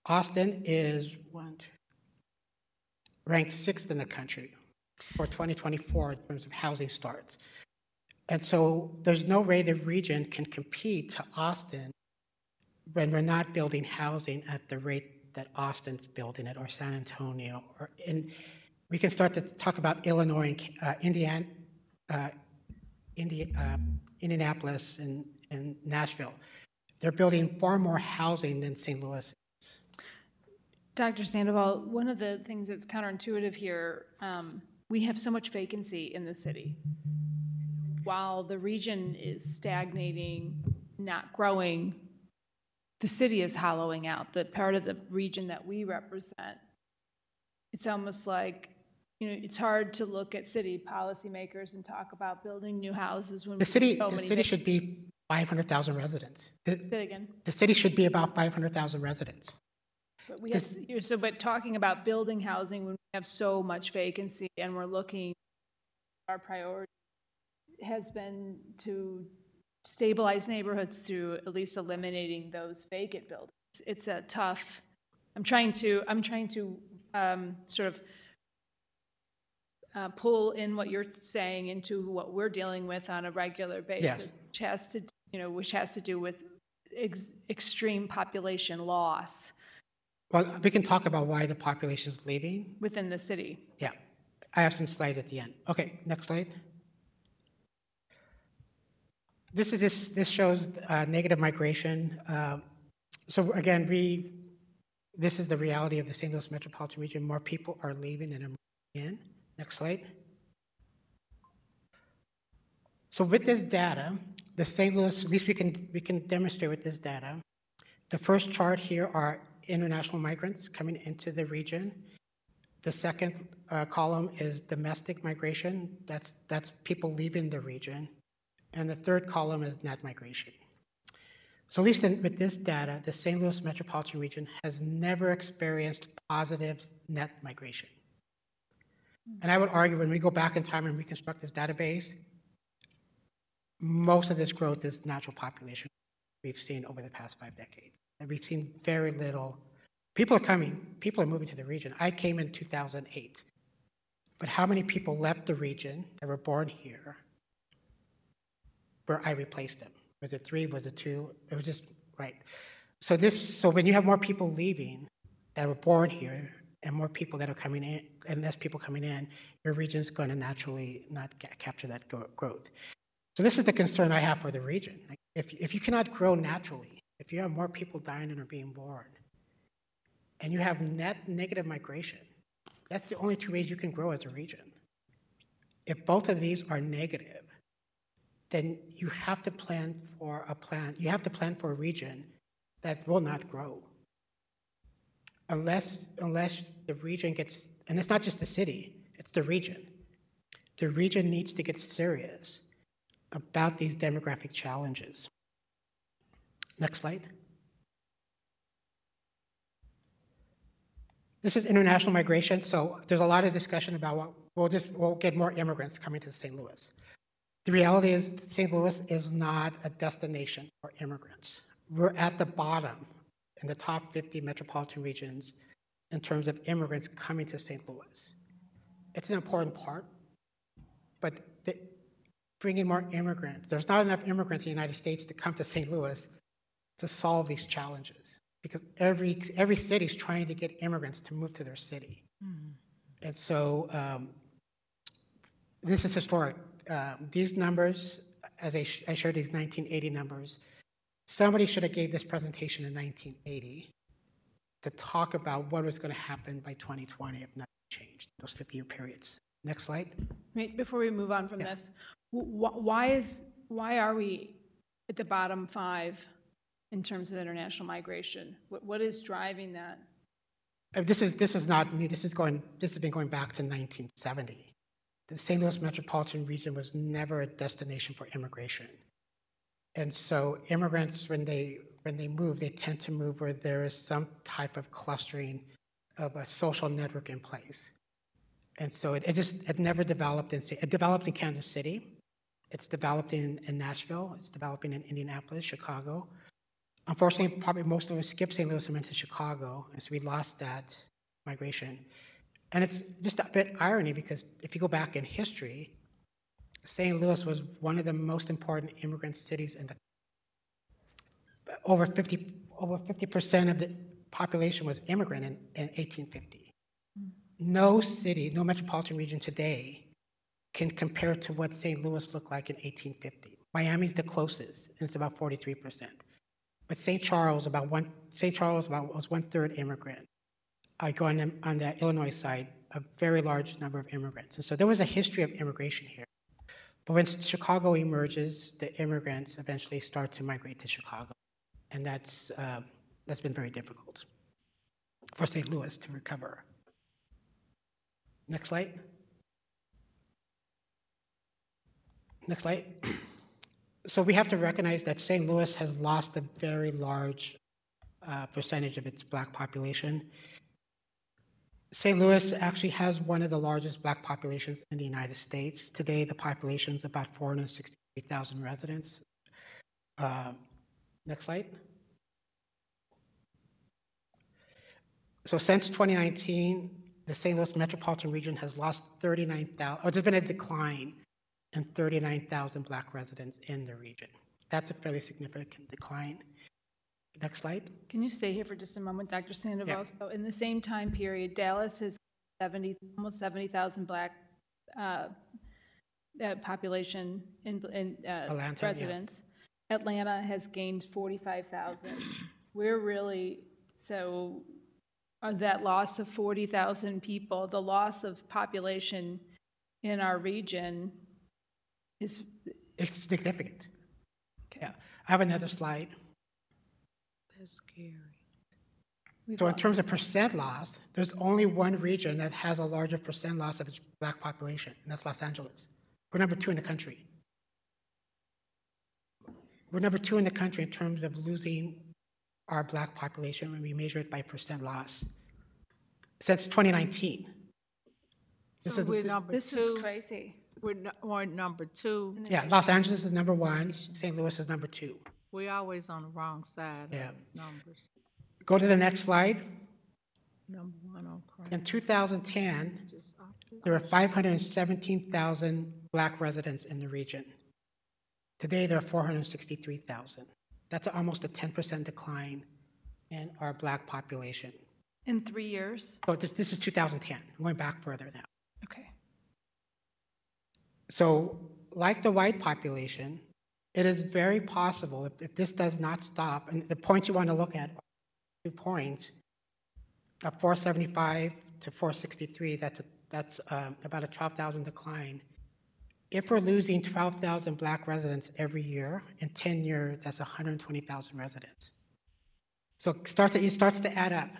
Austin is ranked 6th in the country for 2024 in terms of housing starts. And so there's no way the region can compete to Austin when we're not building housing at the rate that Austin's building it, or San Antonio, we can start to talk about Illinois and Indianapolis and Nashville. They're building far more housing than St. Louis is. Dr. Sandoval, one of the things that's counterintuitive here, we have so much vacancy in the city. While the region is stagnating, not growing, the city is hollowing out. The part of the region that we represent, it's almost like, it's hard to look at city policymakers and talk about building new houses when the city should be 500,000 residents. Say it again. The city should be about 500,000 residents. But we have, but talking about building housing when we have so much vacancy and we're looking, our priority has been to stabilize neighborhoods through at least eliminating those vacant buildings. It's a tough. I'm trying to sort of pull in what you're saying into what we're dealing with on a regular basis, yes. which has to do with extreme population loss. Well, we can talk about why the population is leaving Within the city. Yeah, I have some slides at the end. Okay, next slide. This shows negative migration. So again, this is the reality of the St. Louis metropolitan region. More people are leaving than are moving in. Next slide. So with this data, the St. Louis, at least we can demonstrate with this data. The first chart here are international migrants coming into the region. The second column is domestic migration. That's people leaving the region. And the third column is net migration. So at least with this data, the St. Louis metropolitan region has never experienced positive net migration. And I would argue when we go back in time and reconstruct this database, most of this growth is natural population we've seen over the past 5 decades. And we've seen very little. People are coming. People are moving to the region. I came in 2008. But how many people left the region that were born here where I replaced them? Was it 3? Was it 2? It was just, right. So when you have more people leaving that were born here and more people that are coming in and less people coming in, your region's going to naturally not capture that growth. So this is the concern I have for the region. Like if you cannot grow naturally, if you have more people dying than are being born, and you have net negative migration, that's the only 2 ways you can grow as a region. If both of these are negative, then you have to plan for a region that will not grow. Unless the region gets, and it's not just the city, it's the region. The region needs to get serious about these demographic challenges. Next slide. This is international migration. So there's a lot of discussion about we'll get more immigrants coming to St. Louis. The reality is St. Louis is not a destination for immigrants. We're at the bottom in the top 50 metropolitan regions in terms of immigrants coming to St. Louis. It's an important part, but bringing more immigrants, there's not enough immigrants in the United States to come to St. Louis to solve these challenges, because every city is trying to get immigrants to move to their city. And so this is historic. These numbers, as I shared these 1980 numbers, somebody should have gave this presentation in 1980 to talk about what was going to happen by 2020 if nothing changed, those 50-year periods. Next slide. Wait, before we move on from this, why are we at the bottom 5 in terms of international migration? What is driving that? This is not new. This has been going back to 1970. The St. Louis metropolitan region was never a destination for immigration. And so immigrants, when they move, they tend to move where there is some type of clustering of a social network in place. And so it never developed it developed in Kansas City. It's developed in Nashville. It's developing in Indianapolis, Chicago. Unfortunately, probably most of us skipped St. Louis and went to Chicago, and so we lost that migration. And it's just a bit irony because if you go back in history, St. Louis was one of the most important immigrant cities in the over 50% of the population was immigrant in 1850. No city, no metropolitan region today can compare to what St. Louis looked like in 1850. Miami's the closest, and it's about 43%. But St. Charles was 1/3 immigrant. I go on the Illinois side, a very large number of immigrants. And so there was a history of immigration here. But when Chicago emerges, the immigrants eventually start to migrate to Chicago. And that's been very difficult for St. Louis to recover. Next slide. Next slide. So we have to recognize that St. Louis has lost a very large percentage of its Black population. St. Louis actually has one of the largest Black populations in the United States. Today, the population is about 463,000 residents. Next slide. So since 2019, the St. Louis metropolitan region has lost 39,000, or there's been a decline in 39,000 Black residents in the region. That's a fairly significant decline. Next slide. Can you stay here for just a moment, Dr. Sandoval? Yeah. So in the same time period, Dallas has almost 70,000 Black population in Atlanta, residents. Yeah. Atlanta has gained 45,000. We're really, so that loss of 40,000 people, the loss of population in our region is... It's significant. Okay. Yeah. I have another slide. That's scary. So in terms of percent loss, there's only one region that has a larger percent loss of its Black population, and that's Los Angeles. We're number 2 in the country. We're number 2 in the country in terms of losing our Black population when we measure it by percent loss since 2019. So we're number This 2. is crazy. We're number 2. Yeah, Los Angeles is number 1. St. Louis is number 2. We're always on the wrong side Yeah. of numbers. Go to the next slide. Number 1 on crime. In 2010, Just there were 517,000 Black residents in the region. Today, there are 463,000. That's almost a 10% decline in our Black population. In 3 years? So this is 2010. I'm going back further now. Okay. So like the white population, it is very possible if this does not stop, and the points you want to look at are 2 points, 475 to 463, that's about a 12,000 decline. If we're losing 12,000 Black residents every year, in 10 years, that's 120,000 residents. So it starts to add up.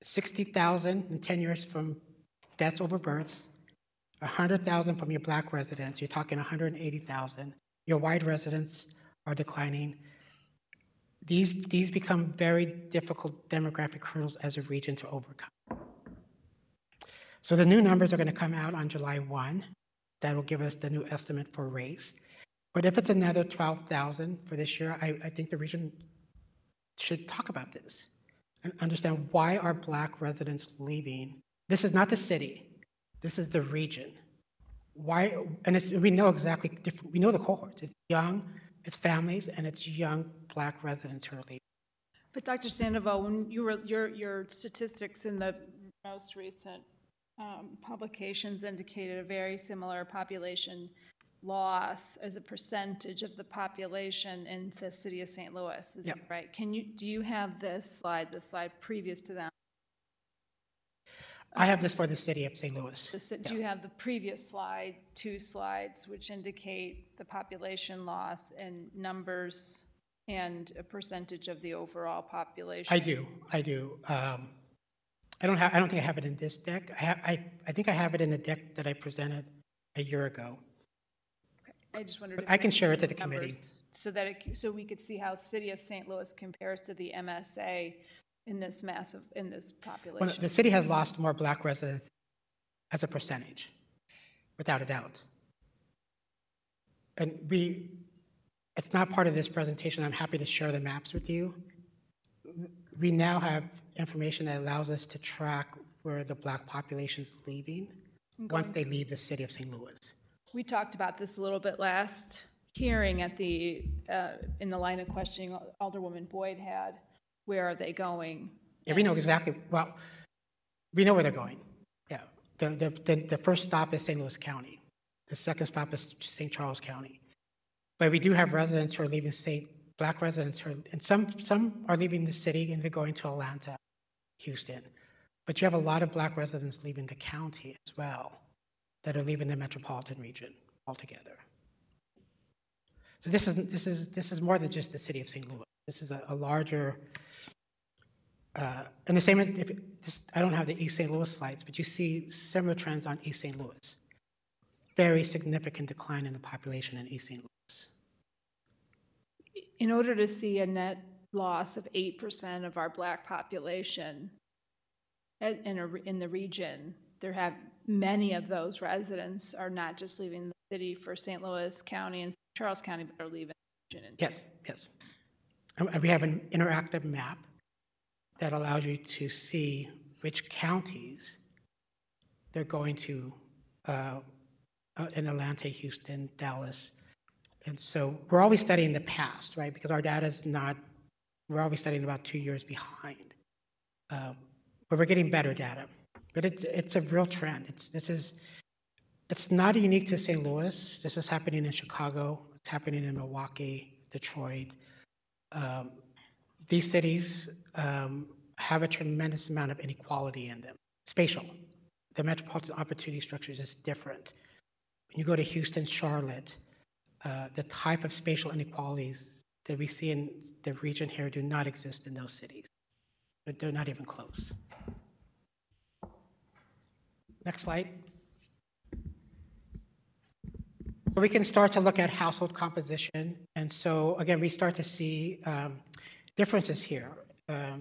60,000 in 10 years from deaths over births, 100,000 from your Black residents, you're talking 180,000. Your white residents are declining. These become very difficult demographic hurdles as a region to overcome. So the new numbers are going to come out on July 1. That will give us the new estimate for race. But if it's another 12,000 for this year, I think the region should talk about this and understand why are Black residents leaving. This is not the city. This is the region. Why? And we know exactly, we know the cohorts. It's young, it's families, and it's young Black residents who are leaving. But Dr. Sandoval, when your statistics in the most recent publications indicated a very similar population loss as a percentage of the population in the city of St. Louis. Is that right? Do you have the slide previous to that? I have this for the city of St. Louis. Do you have the previous slide, 2 slides, which indicate the population loss and numbers and a percentage of the overall population? I do. I don't think I have it in this deck. I think I have it in a deck that I presented a year ago. Okay. I just wondered. But I can share it to the committee so that so we could see how City of St. Louis compares to the MSA in this Well, population? the city has lost more Black residents as a percentage, without a doubt. And it's not part of this presentation. I'm happy to share the maps with you. We now have information that allows us to track where the Black population is leaving once they leave the city of St. Louis. We talked about this a little bit last hearing at in the line of questioning Alderwoman Boyd had. Where are they going? Yeah, we know exactly, well, we know where they're going. Yeah, the first stop is St. Louis County. The second stop is St. Charles County. But we do have residents who are leaving Black residents, and some are leaving the city and they're going to Atlanta, Houston. But you have a lot of Black residents leaving the county as well that are leaving the metropolitan region altogether. So this is more than just the city of St. Louis. This is a larger, and the same, I don't have the East St. Louis slides, but you see similar trends on East St. Louis. Very significant decline in the population in East St. Louis. In order to see a net loss of 8% of our Black population in the region, many of those residents are not just leaving the city for St. Louis County and Charles County, but are leaving the region. Yes. And we have an interactive map that allows you to see which counties they're going to in Atlanta, Houston, Dallas. And so we're always studying the past, right? Because our data is not, we're always studying about 2 years behind. But we're getting better data. But it's a real trend. It's not unique to St. Louis. This is happening in Chicago. It's happening in Milwaukee, Detroit. These cities have a tremendous amount of inequality in them. Spatial. The metropolitan opportunity structure is just different. When you go to Houston, Charlotte, the type of spatial inequalities that we see in the region here do not exist in those cities. But they're not even close. Next slide. So we can start to look at household composition. And so again, we start to see differences here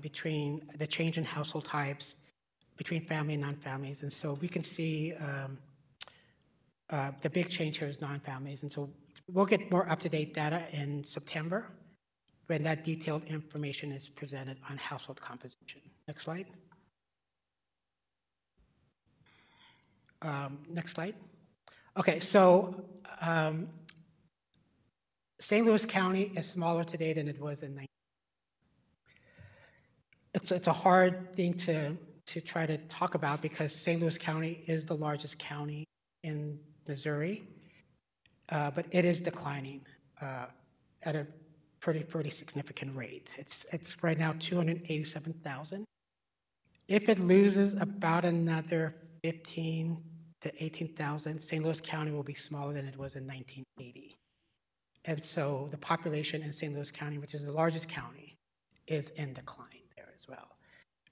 between the change in household types, between family and non-families. And so we can see the big change here is non-families. And so we'll get more up-to-date data in September when that detailed information is presented on household composition. Next slide. Next slide. Okay, so St. Louis County is smaller today than it was in 19. It's a hard thing to try to talk about because St. Louis County is the largest county in Missouri, but it is declining at a pretty significant rate. It's right now 287,000. If it loses about another 15 to 18,000, St. Louis County will be smaller than it was in 1980. And so the population in St. Louis County, which is the largest county, is in decline there as well.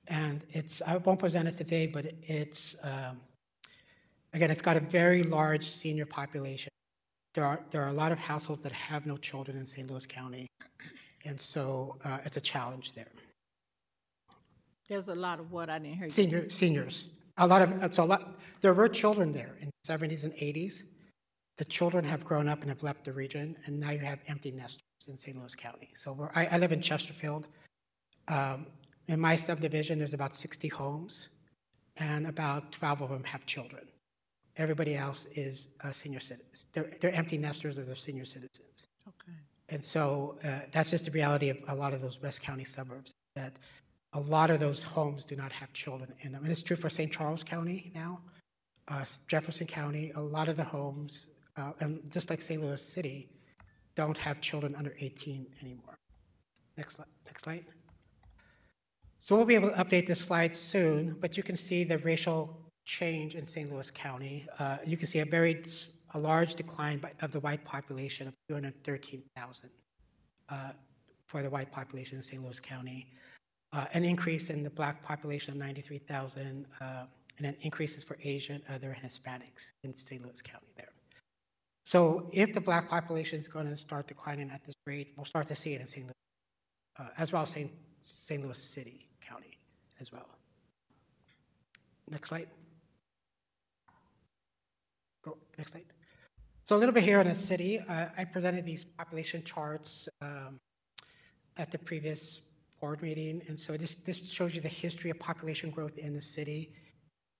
And I won't present it today, but again, it's got a very large senior population. There are a lot of households that have no children in St. Louis County. And so it's a challenge there. There's a lot of what I didn't hear you. Seniors. There were children there in the 70s and 80s. The children have grown up and have left the region, and now you have empty nesters in St. Louis County. So I live in Chesterfield. In my subdivision, there's about 60 homes, and about 12 of them have children. Everybody else is senior citizens. They're empty nesters or they're senior citizens. Okay. And so that's just the reality of a lot of those West County suburbs, that a lot of those homes do not have children in them. And it's true for St. Charles County now, Jefferson County, a lot of the homes, and just like St. Louis City, don't have children under 18 anymore. Next slide. So we'll be able to update this slide soon, but you can see the racial change in St. Louis County. You can see a large decline of the white population of 213,000 for the white population in St. Louis County. An increase in the Black population of 93,000, and then increases for Asian, other, and Hispanics in St. Louis County there. So if the Black population is going to start declining at this rate, we'll start to see it in St. Louis, as well as St. Louis City County. as well. Next slide. Go, next slide. So a little bit here on the city. I presented these population charts at the previous board meeting. And so this shows you the history of population growth in the city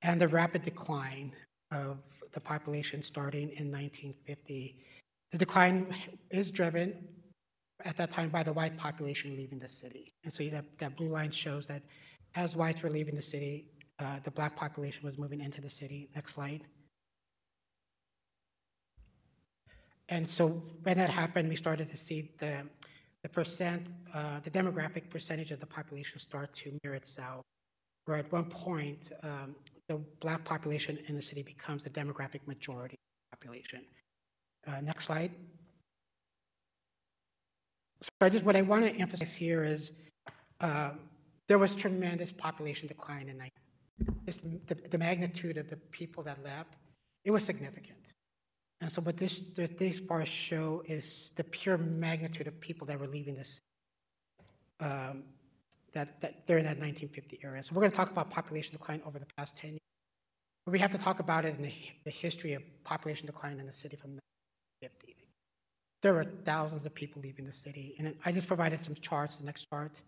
and the rapid decline of the population starting in 1950. The decline is driven at that time by the white population leaving the city. And so that blue line shows that as whites were leaving the city, the black population was moving into the city. Next slide. And so when that happened, we started to see the demographic percentage of the population start to mirror itself, where at one point, the black population in the city becomes the demographic majority of the population. Next slide. So what I want to emphasize here is there was tremendous population decline in the magnitude of the people that left, it was significant. And so what these bars show is the pure magnitude of people that were leaving this that during that 1950 era. So we're going to talk about population decline over the past 10 years. But we have to talk about it in the history of population decline in the city from 1950. There were thousands of people leaving the city. And I just provided some charts, the next chart.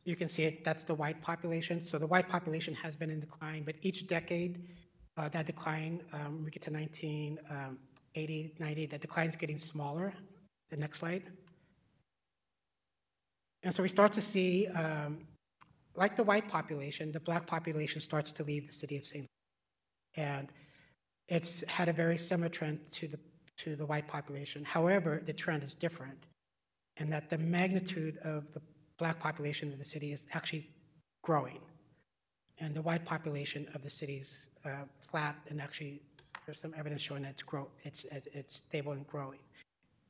You can see it, that's the white population. So the white population has been in decline, but each decade, that decline, we get to 1980, 90, that decline's getting smaller. The next slide. And so we start to see, like the white population, the black population starts to leave the city of St. Louis. And it's had a very similar trend to the white population. However, the trend is different in that the magnitude of the black population of the city is actually growing. And the white population of the city is flat, and actually there's some evidence showing that it's stable and growing.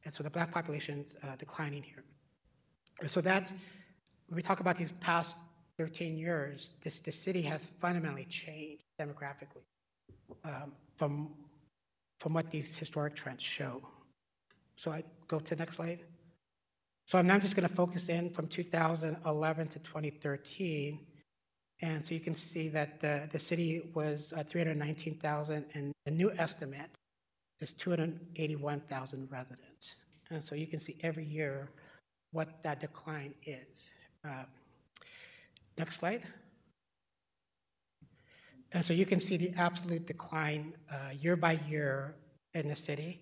And so the black population's declining here. So that's, when we talk about these past 13 years, the city has fundamentally changed demographically from what these historic trends show. So I go to the next slide. So I'm now just going to focus in from 2011 to 2013. And so you can see that the city was 319,000, and the new estimate is 281,000 residents. And so you can see every year what that decline is. Next slide. And so you can see the absolute decline year by year in the city.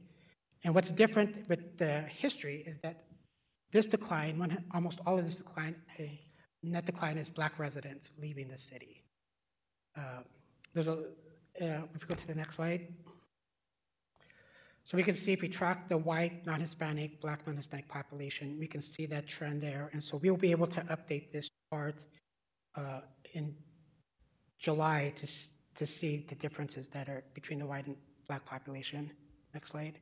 And what's different with the history is that this decline, almost all of this decline is net decline is black residents leaving the city. If we go to the next slide. So we can see if we track the white, non-Hispanic, black, non-Hispanic population, we can see that trend there. And so we'll be able to update this chart in July to see the differences that are between the white and black population. Next slide.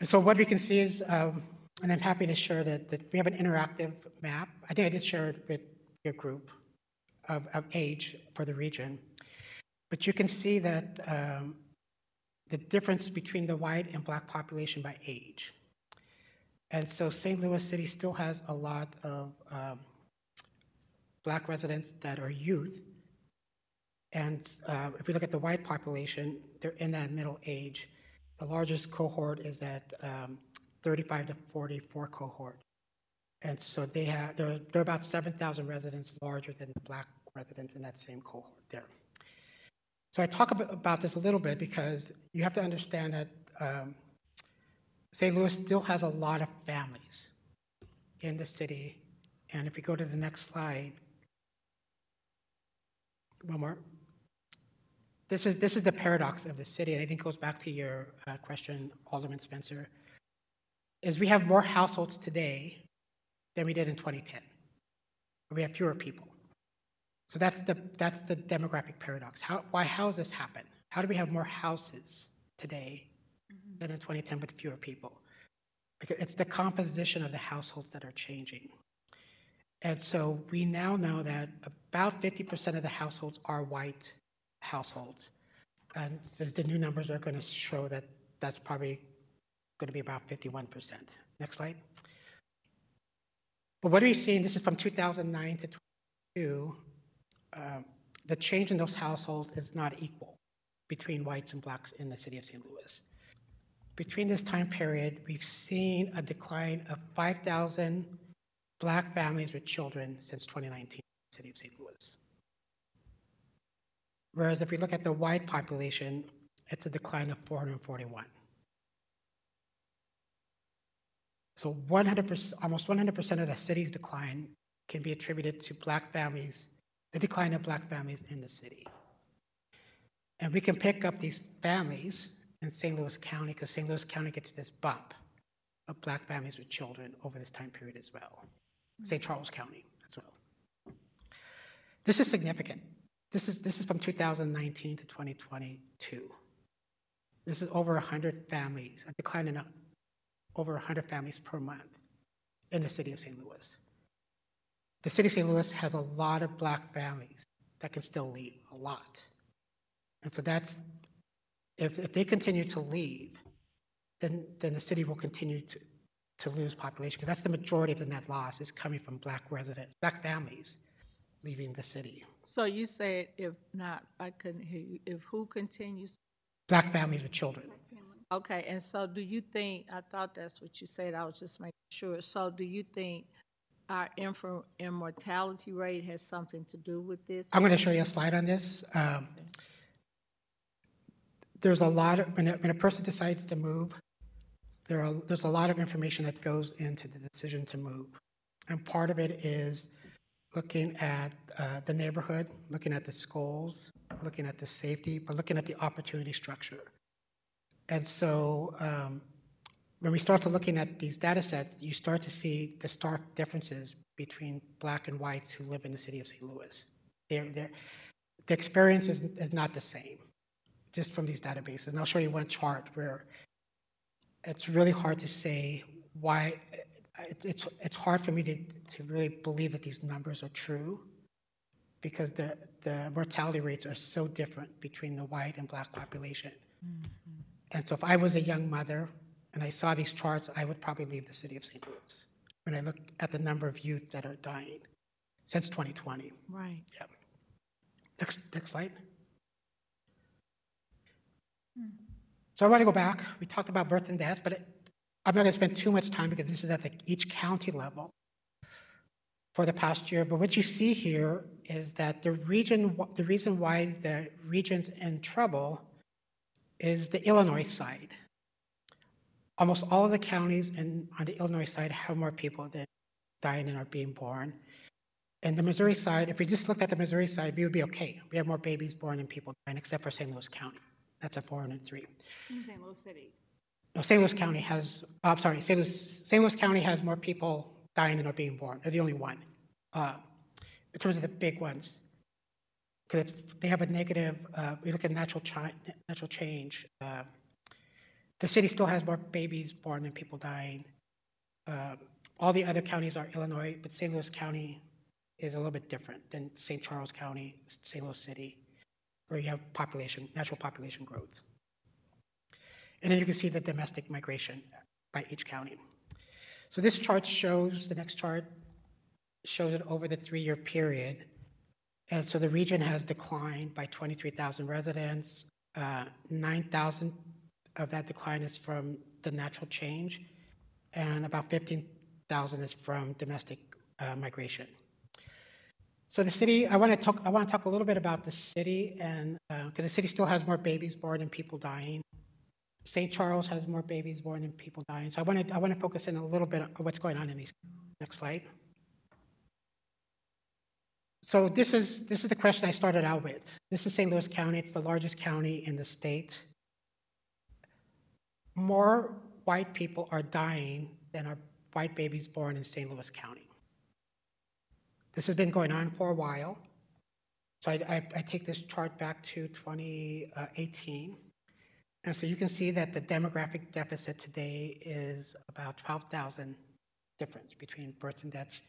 And so what we can see is, and I'm happy to share that we have an interactive map. I think I did share it with your group of age for the region. But you can see that the difference between the white and black population by age. And so St. Louis City still has a lot of black residents that are youth. And if we look at the white population, they're in that middle age. The largest cohort is that 35 to 44 cohort. And so they're about 7,000 residents larger than the black residents in that same cohort there. So I talk about this a little bit because you have to understand that St. Louis still has a lot of families in the city. And if we go to the next slide, one more. This is the paradox of the city, and I think it goes back to your question, Alderman Spencer, is we have more households today than we did in 2010. We have fewer people. So that's the demographic paradox. How has this happened? How do we have more houses today than in 2010 but fewer people? Because it's the composition of the households that are changing. And so we now know that about 50% of the households are white households. And the new numbers are going to show that that's probably going to be about 51%. Next slide. But what are we seeing? This is from 2009 to 22. The change in those households is not equal between whites and blacks in the city of St. Louis. Between this time period, we've seen a decline of 5,000 black families with children since 2019 in the city of St. Louis. Whereas if we look at the white population, it's a decline of 441. So 100%, almost 100% of the city's decline can be attributed to black families, the decline of black families in the city. And we can pick up these families in St. Louis County because St. Louis County gets this bump of black families with children over this time period as well. St. Charles County as well. This is significant. This is from 2019 to 2022. This is over 100 families, a decline in over 100 families per month in the city of St. Louis. The city of St. Louis has a lot of black families that can still leave, a lot. And so that's, if they continue to leave, then the city will continue to lose population, because that's the majority of the net loss is coming from black residents, black families leaving the city. So you said if not, I couldn't hear you, if who continues? Black families with children. Okay, and so do you think, I thought that's what you said, I was just making sure. So do you think our immortality rate has something to do with this? I'm going to show you a slide on this. There's a lot of, when a person decides to move, there's a lot of information that goes into the decision to move. And part of it is looking at the neighborhood, looking at the schools, looking at the safety, but looking at the opportunity structure. And so when we start to looking at these data sets, you start to see the stark differences between black and whites who live in the city of St. Louis. The experience is not the same, just from these databases. And I'll show you one chart where it's really hard to say why, it's hard for me to really believe that these numbers are true, because the mortality rates are so different between the white and black population. Mm-hmm. And so if I was a young mother and I saw these charts, I would probably leave the city of St. Louis when I look at the number of youth that are dying since 2020. Right. Yeah. Next slide. So I want to go back. We talked about birth and deaths, but I'm not going to spend too much time because this is at each county level for the past year. But what you see here is that the reason why the region's in trouble is the Illinois side. Almost all of the counties on the Illinois side have more people that dying and are being born. And the Missouri side, if we just looked at the Missouri side, we would be okay. We have more babies born and people dying, except for St. Louis County. That's at 403. In St. Louis City. No, St. Louis County has, St. Louis County has more people dying than are being born. They're the only one. In terms of the big ones, because they have a negative, we look at natural change. The city still has more babies born than people dying. All the other counties are Illinois, but St. Louis County is a little bit different than St. Charles County, St. Louis City, where you have natural population growth. And then you can see the domestic migration by each county. So this chart shows, the next chart shows it over the 3-year period. And so the region has declined by 23,000 residents. 9,000 of that decline is from the natural change, and about 15,000 is from domestic migration. So the city, I want to talk a little bit about the city, and because the city still has more babies born than people dying. St. Charles has more babies born than people dying. So I want to focus in a little bit on what's going on in these. Next slide. So this is the question I started out with. This is St. Louis County. It's the largest county in the state. More white people are dying than are white babies born in St. Louis County. This has been going on for a while. So I take this chart back to 2018. And so you can see that the demographic deficit today is about 12,000 difference between births and deaths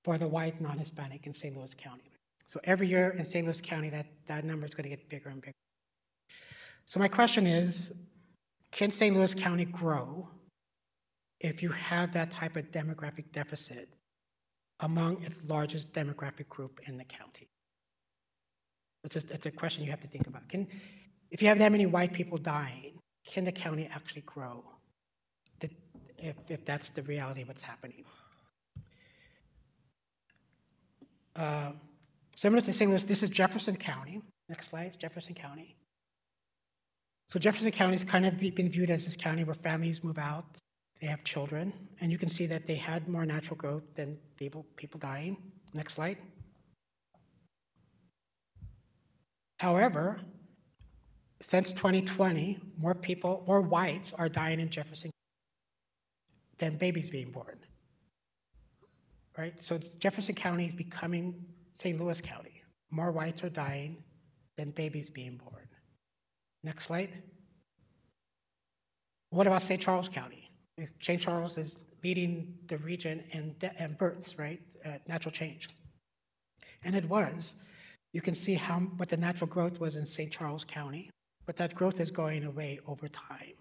for the white non-Hispanic in St. Louis County. So every year in St. Louis County, that number is going to get bigger and bigger. So my question is, can St. Louis County grow if you have that type of demographic deficit among its largest demographic group in the county? It's a question you have to think about. If you have that many white people dying, can the county actually grow? If that's the reality of what's happening. Similar to St. Louis, this is Jefferson County. Next slide, it's Jefferson County. So Jefferson County has kind of been viewed as this county where families move out, they have children, and you can see that they had more natural growth than people dying. Next slide. However, since 2020, more whites are dying in Jefferson than babies being born. Right? So Jefferson County is becoming St. Louis County. More whites are dying than babies being born. Next slide. What about St. Charles County? St. Charles is leading the region in births, right? Natural change. And it was. You can see what the natural growth was in St. Charles County, but that growth is going away over time.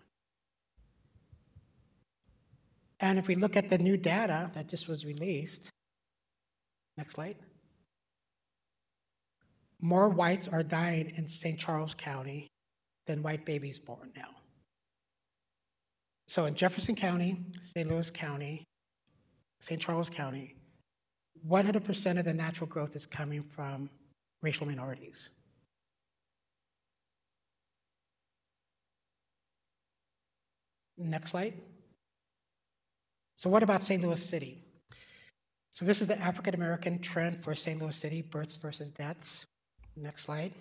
And if we look at the new data that just was released, next slide. More whites are dying in St. Charles County than white babies born now. So in Jefferson County, St. Louis County, St. Charles County, 100% of the natural growth is coming from racial minorities. Next slide. So what about St. Louis City? So this is the African American trend for St. Louis City, births versus deaths. Next slide.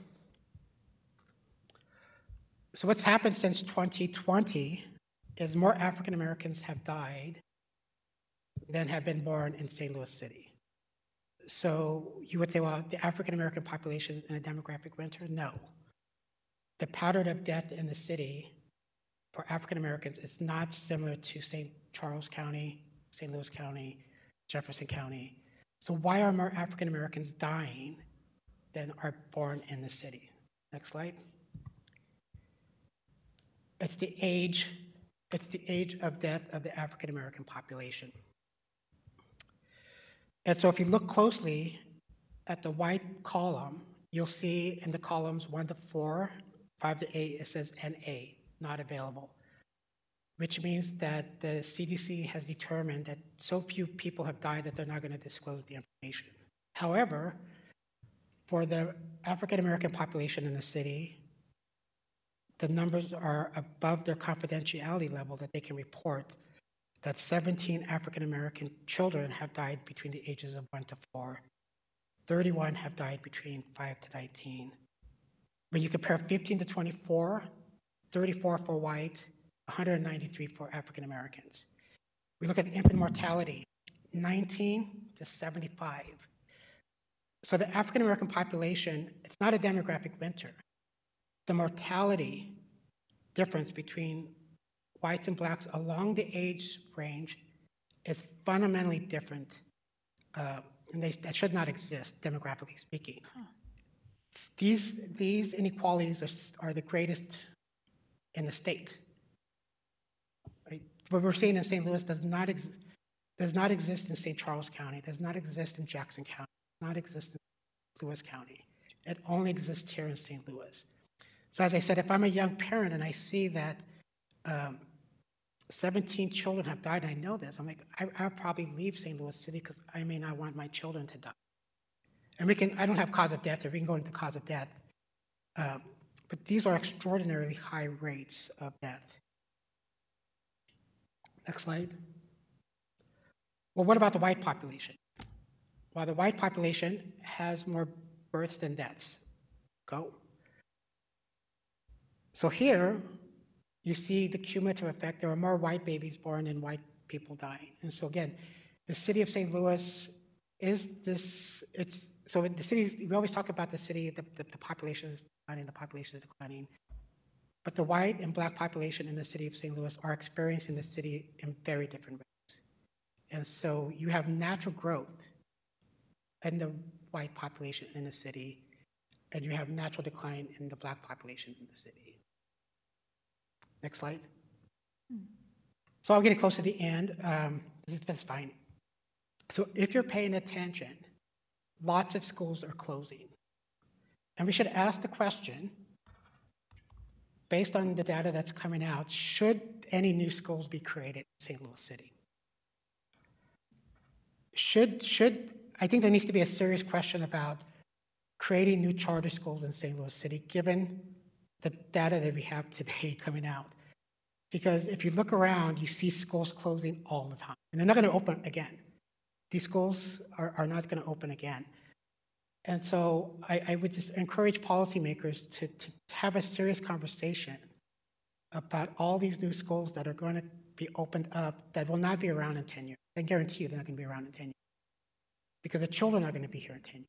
So what's happened since 2020 is more African Americans have died than have been born in St. Louis City. So you would say, well, the African American population is in a demographic winter? No. The pattern of death in the city for African Americans is not similar to St. Charles County, St. Louis County, Jefferson County. So why are more African Americans dying than are born in the city? Next slide. It's the age of death of the African American population. And so if you look closely at the white column, you'll see in the columns 1 to 4, 5 to 8, it says NA, not available, which means that the CDC has determined that so few people have died that they're not going to disclose the information. However, for the African American population in the city, the numbers are above their confidentiality level that they can report that 17 African American children have died between the ages of 1 to 4. 31 have died between 5 to 19. When you compare 15 to 24, 34 for white, 193 for African Americans. We look at infant mortality, 19 to 75. So the African American population, it's not a demographic winter. The mortality difference between whites and blacks along the age range is fundamentally different, and that should not exist, demographically speaking. These inequalities are the greatest in the state. Right? What we're seeing in St. Louis does not exist in St. Charles County, does not exist in Jackson County, does not exist in Lewis County. It only exists here in St. Louis. So as I said, if I'm a young parent and I see that 17 children have died, and I know this, I'm like, I'll probably leave St. Louis City because I may not want my children to die. And I don't have cause of death, or we can go into cause of death. But these are extraordinarily high rates of death. Next slide. Well, what about the white population? Well, the white population has more births than deaths. Go. So here, you see the cumulative effect. There are more white babies born than white people dying. And so again, the city of St. Louis is this, so the city, we always talk about the city, the population is declining, but the white and black population in the city of St. Louis are experiencing the city in very different ways. And so you have natural growth in the white population in the city, and you have natural decline in the black population in the city. Next slide. So I'm getting close to the end. That's fine. So if you're paying attention, lots of schools are closing. And we should ask the question, based on the data that's coming out, should any new schools be created in St. Louis City? I think there needs to be a serious question about creating new charter schools in St. Louis City, given the data that we have today coming out. Because if you look around, you see schools closing all the time. And they're not going to open again. These schools are not going to open again. And so I would just encourage policymakers to have a serious conversation about all these new schools that are going to be opened up that will not be around in 10 years. I guarantee you they're not going to be around in 10 years. Because the children are going to be here in 10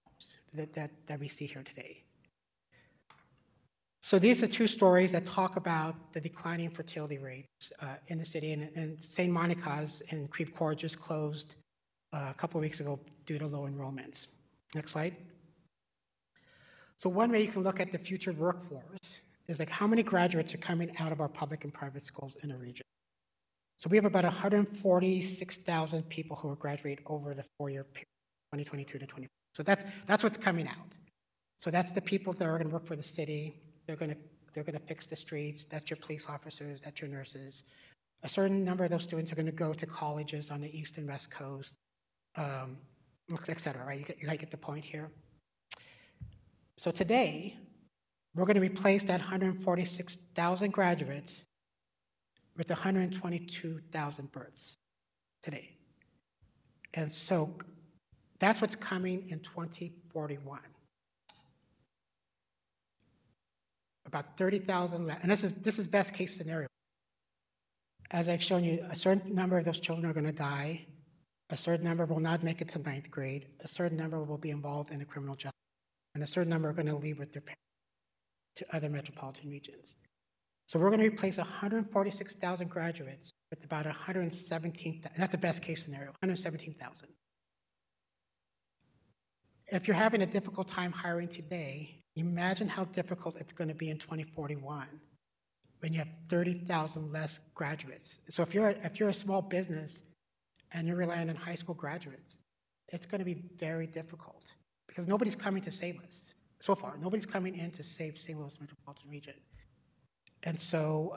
years that we see here today. So these are two stories that talk about the declining fertility rates in the city. And St. Monica's in Creve Coeur just closed a couple of weeks ago due to low enrollments. Next slide. So one way you can look at the future workforce is like how many graduates are coming out of our public and private schools in the region. So we have about 146,000 people who will graduate over the 4-year period, 2022 to 2024. So that's what's coming out. So that's the people that are going to work for the city. They're going to fix the streets. That's your police officers. That's your nurses. A certain number of those students are going to go to colleges on the East and West Coast, et cetera, right? You get the point here. So today, we're going to replace that 146,000 graduates with 122,000 births today. And so that's what's coming in 2041. About 30,000 left. And this is best case scenario. As I've shown you, a certain number of those children are going to die. A certain number will not make it to 9th grade. A certain number will be involved in the criminal justice. And a certain number are going to leave with their parents to other metropolitan regions. So we're going to replace 146,000 graduates with about 117,000, and that's the best case scenario, 117,000. If you're having a difficult time hiring today, imagine how difficult it's going to be in 2041 when you have 30,000 less graduates. So if you're a small business and you're relying on high school graduates, it's going to be very difficult because nobody's coming to save us. So far, nobody's coming in to save St. Louis metropolitan region. And so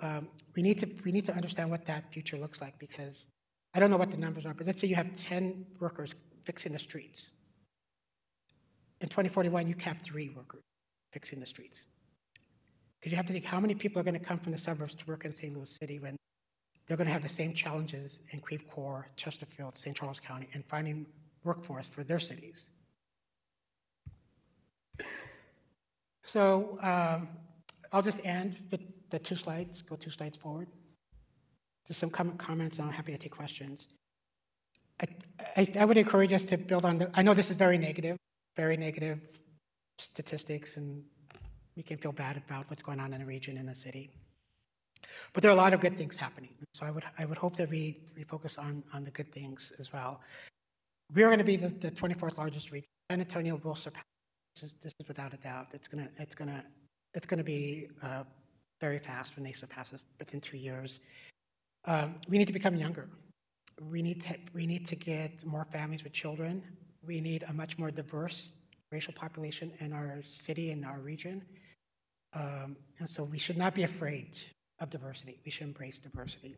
we need to understand what that future looks like because I don't know what the numbers are, but let's say you have 10 workers fixing the streets. In 2041, you have 3 workers fixing the streets. Because you have to think how many people are going to come from the suburbs to work in St. Louis City when they're going to have the same challenges in Creve Coeur, Chesterfield, St. Charles County, and finding workforce for their cities. So I'll just end with the 2 slides, go 2 slides forward. Just some comments, and I'm happy to take questions. I would encourage us to build on I know this is very negative statistics, and we can feel bad about what's going on in the region, in the city. But there are a lot of good things happening. So I would hope that we focus on the good things as well. We are going to be the 24th largest region. San Antonio will surpass. This is without a doubt. It's going to be very fast when they surpass us within 2 years. We need to become younger. We need to get more families with children. We need a much more diverse racial population in our city and our region. And so we should not be afraid of diversity. We should embrace diversity.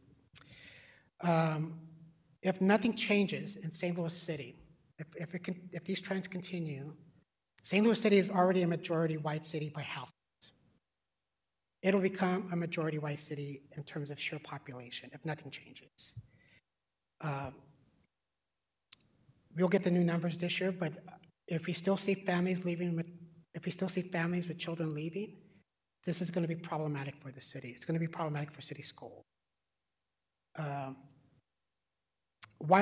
If nothing changes in St. Louis City, if these trends continue, St. Louis City is already a majority white city by households. It'll become a majority white city in terms of sheer population if nothing changes. We'll get the new numbers this year, but if we still see families with children leaving, this is going to be problematic for the city. It's going to be problematic for city schools. Why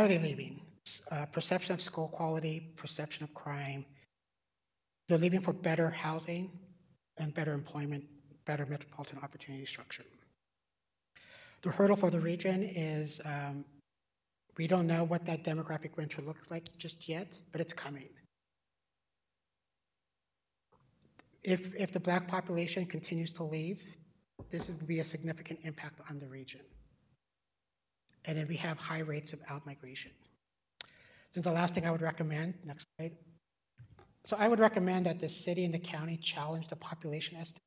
are they leaving? Perception of school quality, perception of crime. They're leaving for better housing and better employment, better metropolitan opportunity structure. The hurdle for the region is we don't know what that demographic winter looks like just yet, but it's coming. If the Black population continues to leave, this would be a significant impact on the region. And then we have high rates of outmigration. And the last thing I would recommend, next slide. So I would recommend that the city and the county challenge the population estimate.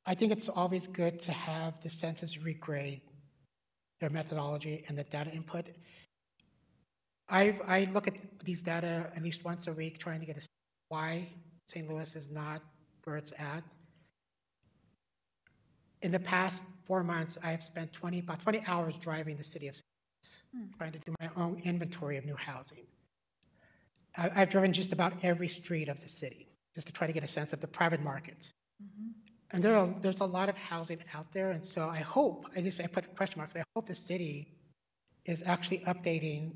I think it's always good to have the census regrade their methodology and the data input. I look at these data at least once a week trying to get a why St. Louis is not where it's at. In the past 4 months, I have spent about 20 hours driving the city of St. Louis, trying to do my own inventory of new housing. I've driven just about every street of the city just to try to get a sense of the private market. And there's a lot of housing out there, and so I hope, I put question marks, I hope the city is actually updating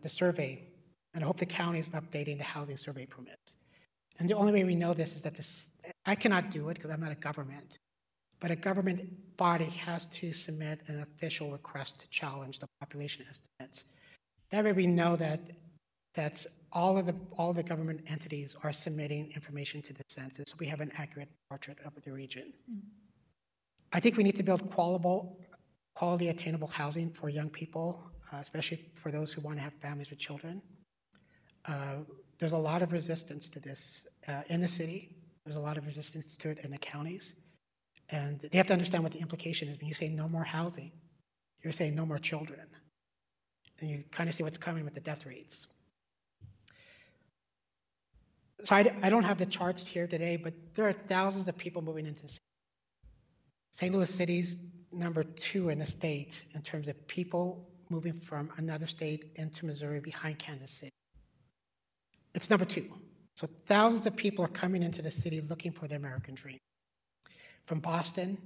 the survey, and I hope the county is updating the housing survey permits. And the only way we know this is that I cannot do it because I'm not a government, but a government body has to submit an official request to challenge the population estimates. That way we know that all of the government entities are submitting information to the census, so we have an accurate portrait of the region. I think we need to build quality attainable housing for young people, especially for those who want to have families with children. There's a lot of resistance to this in the city. There's a lot of resistance to it in the counties. And they have to understand what the implication is. When you say no more housing, you're saying no more children. And you kind of see what's coming with the death rates. So I don't have the charts here today, but there are thousands of people moving into the city. St. Louis City's number 2 in the state in terms of people moving from another state into Missouri behind Kansas City. It's number 2. So thousands of people are coming into the city looking for the American dream. From Boston,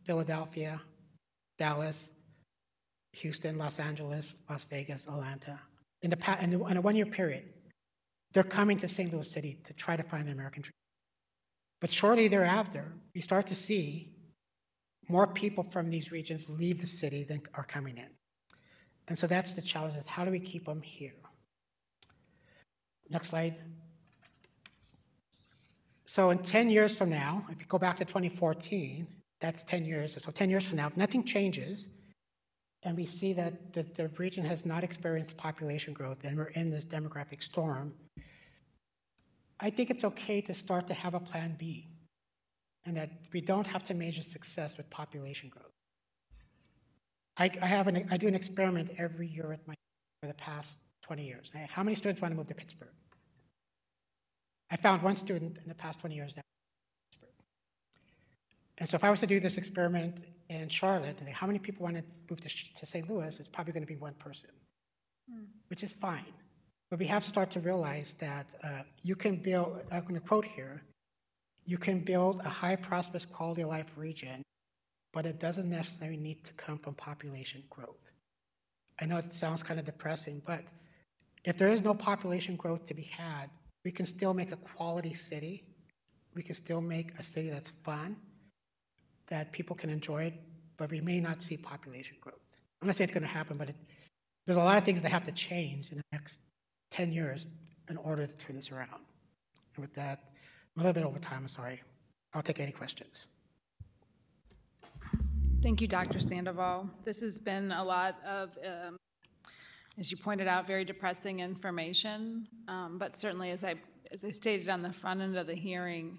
Philadelphia, Dallas, Houston, Los Angeles, Las Vegas, Atlanta. In a 1-year period, they're coming to St. Louis City to try to find the American dream. But shortly thereafter, we start to see more people from these regions leave the city than are coming in. And so that's the challenge, is how do we keep them here? Next slide. So in 10 years from now, if you go back to 2014, that's 10 years. So 10 years from now, if nothing changes, and we see that the region has not experienced population growth and we're in this demographic storm, I think it's okay to start to have a plan B, and that we don't have to measure success with population growth. I do an experiment every year for the past 20 years. How many students want to move to Pittsburgh? I found one student in the past 20 years that Pittsburgh. And so if I was to do this experiment in Charlotte, how many people want to move to St. Louis? It's probably going to be one person, which is fine. But we have to start to realize that you can build, I'm going to quote here, you can build a high prosperous quality of life region, but it doesn't necessarily need to come from population growth. I know it sounds kind of depressing, but if there is no population growth to be had, we can still make a quality city. We can still make a city that's fun, that people can enjoy it, but we may not see population growth. I'm not saying it's going to happen, but there's a lot of things that have to change in the next 10 years in order to turn this around. And with that, I'm a little bit over time, I'm sorry. I'll take any questions. Thank you, Dr. Sandoval. This has been a lot of, as you pointed out, very depressing information, but certainly as I stated on the front end of the hearing,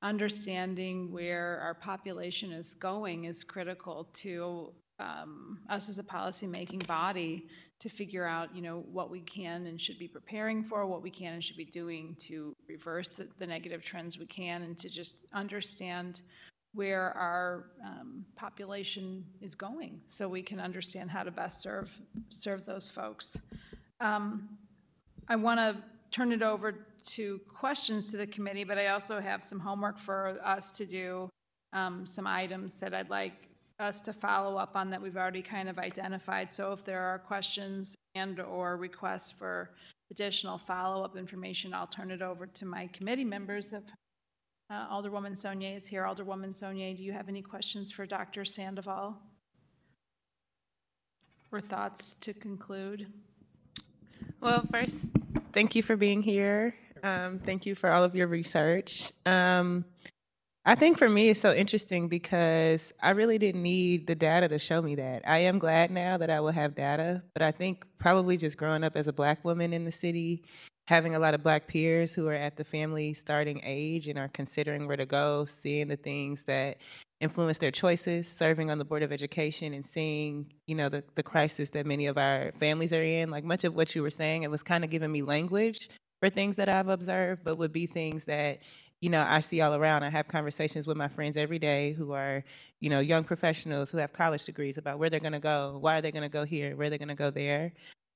understanding where our population is going is critical to us as a policy-making body to figure out, what we can and should be preparing for, what we can and should be doing to reverse the negative trends we can, and to just understand where our population is going, so we can understand how to best serve those folks. I want to turn it over to questions to the committee, but I also have some homework for us to do, some items that I'd like us to follow up on that we've already kind of identified. So if there are questions and or requests for additional follow-up information, I'll turn it over to my committee members. If Alderwoman Saunier is here. Alderwoman Saunier, do you have any questions for Dr. Sandoval? Or thoughts to conclude? Well, first, thank you for being here. Thank you for all of your research. I think for me it's so interesting because I really didn't need the data to show me that. I am glad now that I will have data, but I think probably just growing up as a Black woman in the city, having a lot of Black peers who are at the family starting age and are considering where to go, seeing the things that influence their choices, serving on the Board of Education and seeing, the crisis that many of our families are in. Like much of what you were saying, it was kind of giving me language for things that I've observed, but would be things that I see all around. I have conversations with my friends every day who are, young professionals who have college degrees about where they're going to go, why are they going to go here, where they're going to go there.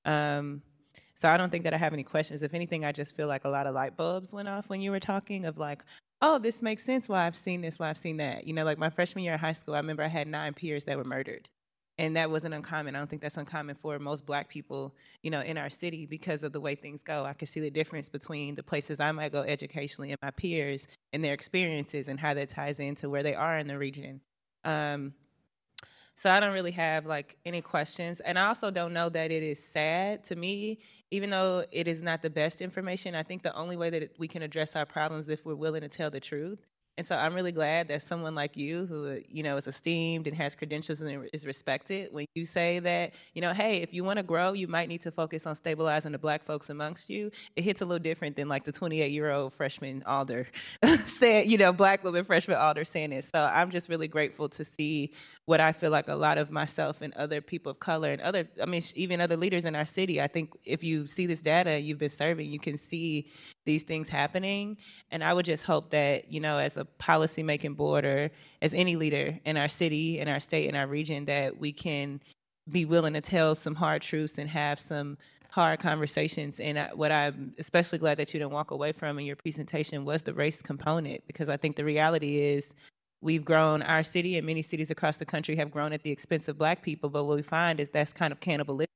So I don't think that I have any questions. If anything, I just feel like a lot of light bulbs went off when you were talking of like, oh, this makes sense why I've seen this, why I've seen that. Like my freshman year of high school, I remember I had 9 peers that were murdered. And that wasn't uncommon. I don't think that's uncommon for most Black people, in our city because of the way things go. I could see the difference between the places I might go educationally and my peers and their experiences and how that ties into where they are in the region. So I don't really have like any questions. And I also don't know that it is sad to me, even though it is not the best information. I think the only way that we can address our problems is if we're willing to tell the truth. And so I'm really glad that someone like you who, is esteemed and has credentials and is respected, when you say that, hey, if you want to grow, you might need to focus on stabilizing the Black folks amongst you. It hits a little different than like the 28-year-old freshman Alder said, Black woman freshman Alder saying this. So I'm just really grateful to see what I feel like a lot of myself and other people of color and even other leaders in our city. I think if you see this data and you've been serving, you can see these things happening. And I would just hope that, as a policy-making board or as any leader in our city, in our state, in our region, that we can be willing to tell some hard truths and have some hard conversations. And what I'm especially glad that you didn't walk away from in your presentation was the race component, because I think the reality is we've grown, our city and many cities across the country have grown at the expense of Black people, but what we find is that's kind of cannibalistic.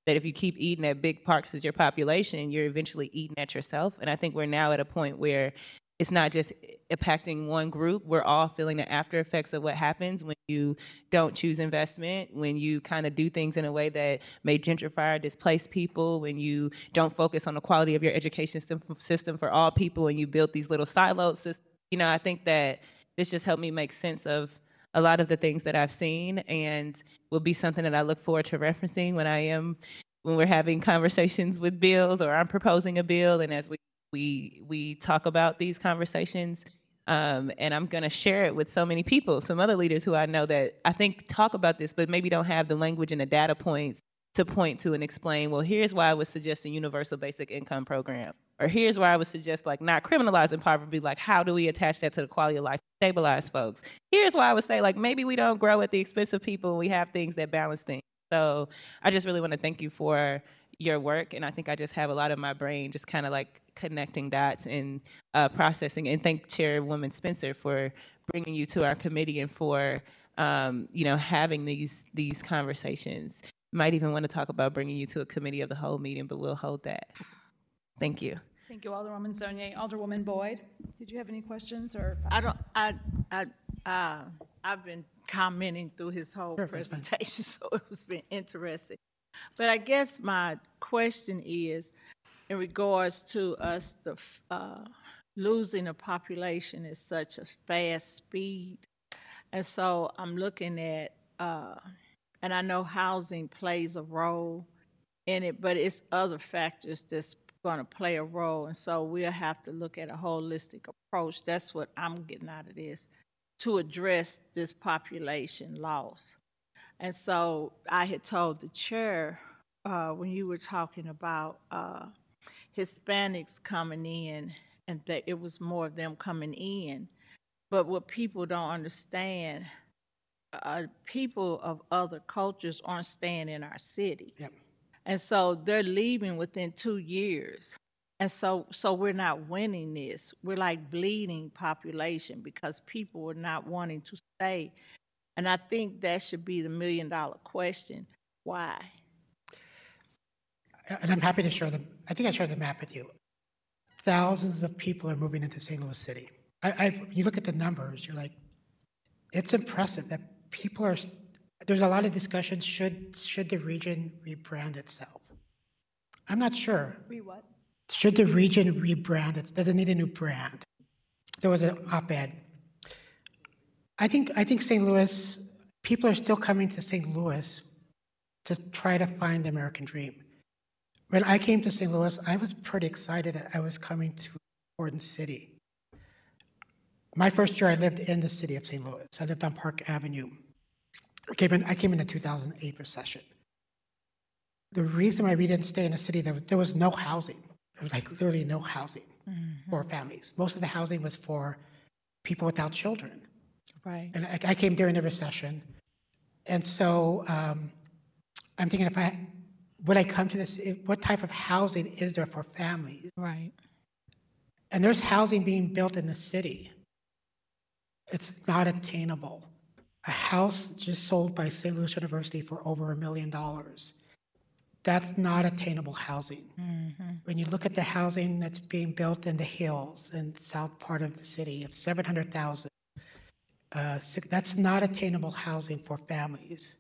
That if you keep eating at big parts as your population, you're eventually eating at yourself. And I think we're now at a point where it's not just impacting one group. We're all feeling the after effects of what happens when you don't choose investment, when you kind of do things in a way that may gentrify or displace people, when you don't focus on the quality of your education system for all people, and you build these little siloed systems. I think that this just helped me make sense of a lot of the things that I've seen, and will be something that I look forward to referencing when we're having conversations with bills or I'm proposing a bill, and as we talk about these conversations. And I'm going to share it with so many people, some other leaders who I know that I think talk about this, but maybe don't have the language and the data points to point to and explain, well, here's why I would suggest a universal basic income program. Or here's why I would suggest like not criminalizing poverty, like how do we attach that to the quality of life, stabilize folks? Here's why I would say like maybe we don't grow at the expense of people and we have things that balance things. So I just really want to thank you for your work, and I think I just have a lot of my brain just kind of like connecting dots and processing. And thank Chairwoman Spencer for bringing you to our committee and for having these conversations. Might even want to talk about bringing you to a committee of the whole meeting, but we'll hold that. Thank you. Thank you, Alderwoman Sonier. Alderwoman Boyd, did you have any questions or? I've been commenting through his whole presentation, so it was been interesting. But I guess my question is in regards to us losing a population at such a fast speed. And so I'm looking at, and I know housing plays a role in it, but it's other factors that's going to play a role. And so we'll have to look at a holistic approach. That's what I'm getting out of this, to address this population loss. And so I had told the chair when you were talking about Hispanics coming in, and that it was more of them coming in. But what people don't understand, people of other cultures aren't staying in our city. Yep. And so they're leaving within 2 years. And so we're not winning this. We're like bleeding population because people are not wanting to stay. And I think that should be the $1 million question. Why? And I'm happy to share them. I think I shared the map with you. Thousands of people are moving into St. Louis City. You look at the numbers, you're like, it's impressive that people are. There's a lot of discussion, should the region rebrand itself? I'm not sure. What? Should the region rebrand? Does it need a new brand? There was an op-ed. I think St. Louis, people are still coming to St. Louis to try to find the American dream. When I came to St. Louis, I was pretty excited that I was coming to an important city. My first year, I lived in the city of St. Louis. I lived on Park Avenue. I came in the 2008 recession. The reason why we didn't stay in a city, there was no housing. There was like literally no housing for families. Most of the housing was for people without children. Right. And I came during the recession. And so I'm thinking, would I come to this, what type of housing is there for families? Right. And there's housing being built in the city. It's not attainable. A house just sold by St. Louis University for over $1 million. That's not attainable housing. When you look at the housing that's being built in the hills and south part of the city of 700,000, that's not attainable housing for families.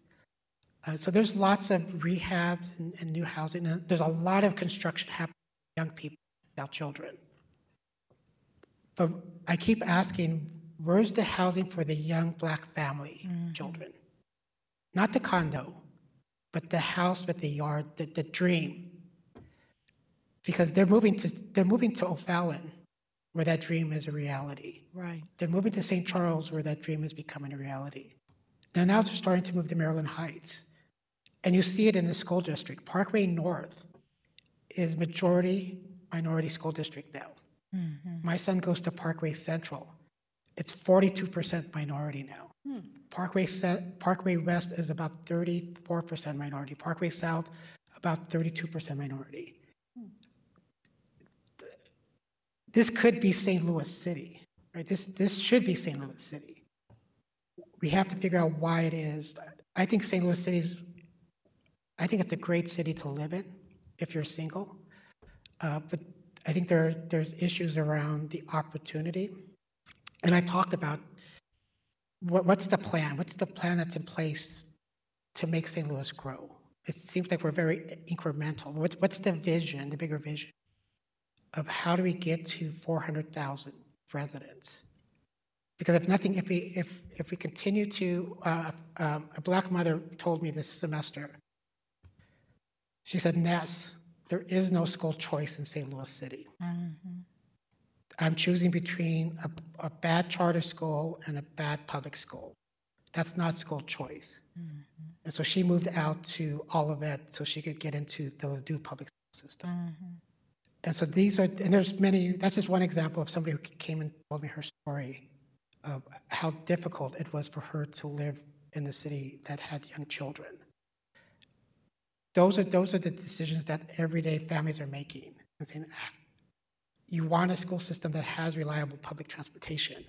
So there's lots of rehabs and new housing. And there's a lot of construction happening for young people without children. But I keep asking, where's the housing for the young Black family children? Not the condo, but the house with the yard, the dream. Because they're moving to O'Fallon, where that dream is a reality. Right. They're moving to St. Charles, where that dream is becoming a reality. Now they're starting to move to Maryland Heights. And you see it in the school district. Parkway North is majority minority school district now. My son goes to Parkway Central. It's 42% minority now. Parkway West is about 34% minority. Parkway South, about 32% minority. This could be St. Louis City, right? This should be St. Louis City. We have to figure out why it is. I think St. Louis City I think it's a great city to live in if you're single. But I think there's issues around the opportunity. And I talked about what's the plan? What's the plan that's in place to make St. Louis grow? It seems like we're very incremental. What's the vision, the bigger vision of how do we get to 400,000 residents? Because if we continue to, a Black mother told me this semester, she said, Ness, there is no school choice in St. Louis City. I'm choosing between a bad charter school and a bad public school. That's not school choice. And so she moved out to Olivet so she could get into the Ladue public school system. And so there's many, that's just one example of somebody who came and told me her story of how difficult it was for her to live in the city that had young children. Those are the decisions that everyday families are making. Saying, you want a school system that has reliable public transportation.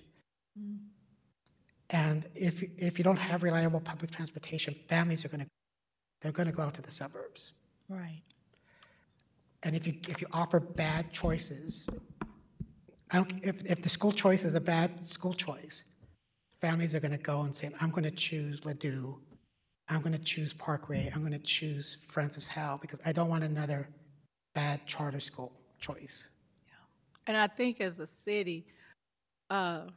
And if you don't have reliable public transportation, families are going to go out to the suburbs. Right. And if you offer bad choices, if the school choice is a bad school choice, families are going to go and say, I'm going to choose Ladue, I'm going to choose Parkway, I'm going to choose Francis Howell because I don't want another bad charter school choice. And I think as a city, I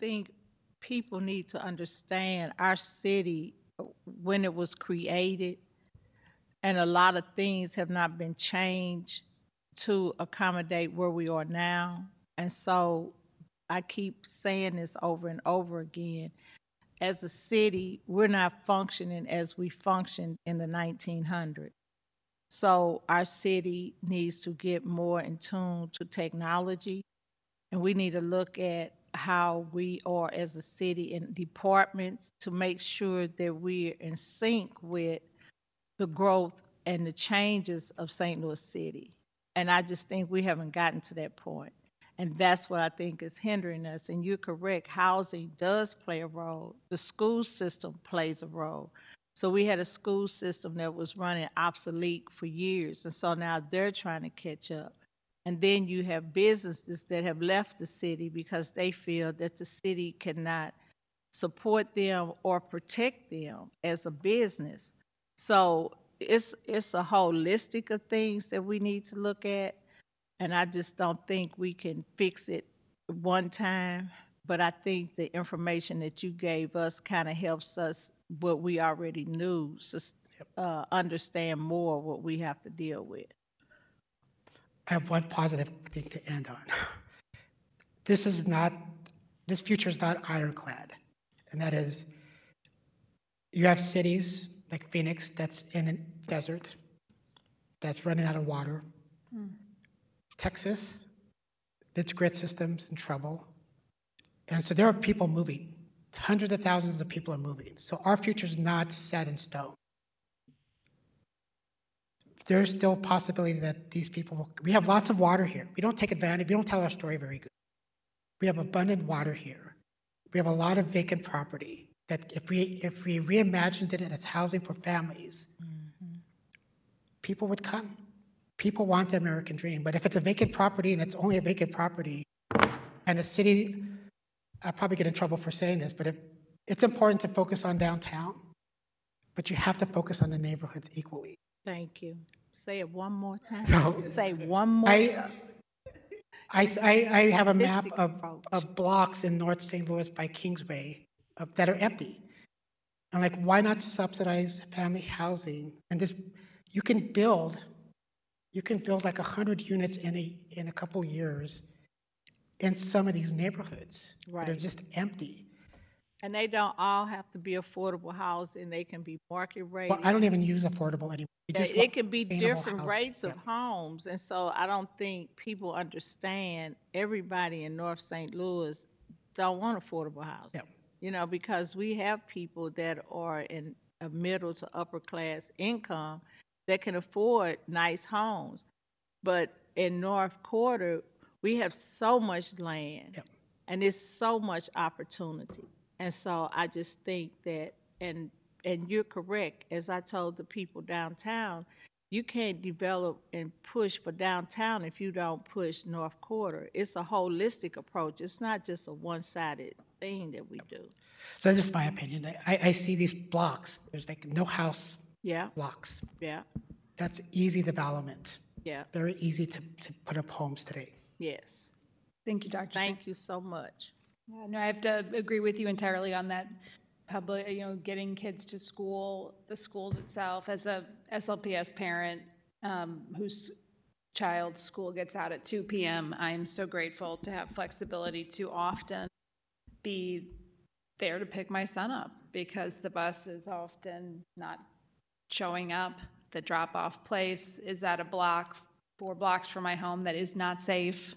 think people need to understand our city when it was created, and a lot of things have not been changed to accommodate where we are now. And so I keep saying this over and over again. As a city, we're not functioning as we functioned in the 1900s. So our city needs to get more in tune to technology, and we need to look at how we are as a city in departments to make sure that we're in sync with the growth and the changes of St. Louis City. And I just think we haven't gotten to that point. And that's what I think is hindering us. And you're correct, housing does play a role. The school system plays a role. So we had a school system that was running obsolete for years, and so now they're trying to catch up. And then you have businesses that have left the city because they feel that the city cannot support them or protect them as a business. So it's a holistic of things that we need to look at, and I just don't think we can fix it one time. but I think the information that you gave us kind of helps us what we already knew, understand more what we have to deal with. I have one positive thing to end on. This future is not ironclad. And that is, you have cities like Phoenix that's in a desert, that's running out of water. Texas, its grid system's in trouble. And so there are people moving. Hundreds of thousands of people are moving. So our future is not set in stone. There's still a possibility that these people we have lots of water here. We don't take advantage, we don't tell our story very good. We have abundant water here. We have a lot of vacant property that if we reimagined it as housing for families, people would come. People want the American dream. But if it's a vacant property and it's only a vacant property, and the city, I'll probably get in trouble for saying this, but it's important to focus on downtown, but you have to focus on the neighborhoods equally. Thank you. Say it one more time. So, Say one more time. I have a map Holistic of approach. blocks in North St. Louis by Kingsway that are empty. I'm like, why not subsidize family housing? And this, you can build like 100 units in a couple years in some of these neighborhoods that are Right. just empty. And they don't all have to be affordable housing. They can be market rate. Well, I don't even use affordable anymore. We just It want can be sustainable different housing. rates of Yeah. homes. And so I don't think people understand, everybody in North St. Louis don't want affordable housing. Yeah. You know, because we have people that are in a middle to upper class income that can afford nice homes. But in North Quarter, we have so much land. Yeah. And there's so much opportunity. And so I just think that, and you're correct, as I told the people downtown, you can't develop and push for downtown if you don't push North Quarter. It's a holistic approach. It's not just a one-sided thing that we do. So that's just my opinion. I see these blocks. There's like no house Yeah, blocks. yeah, That's easy development. yeah, Very easy to put up homes today. yes. Thank you, Dr. Thank you so much. Yeah, no, I have to agree with you entirely on that public, getting kids to school, the schools itself. As a SLPS parent whose child's school gets out at 2 p.m., I am so grateful to have flexibility to often be there to pick my son up because the bus is often not showing up. The drop-off place is at a block, 4 blocks from my home that is not safe.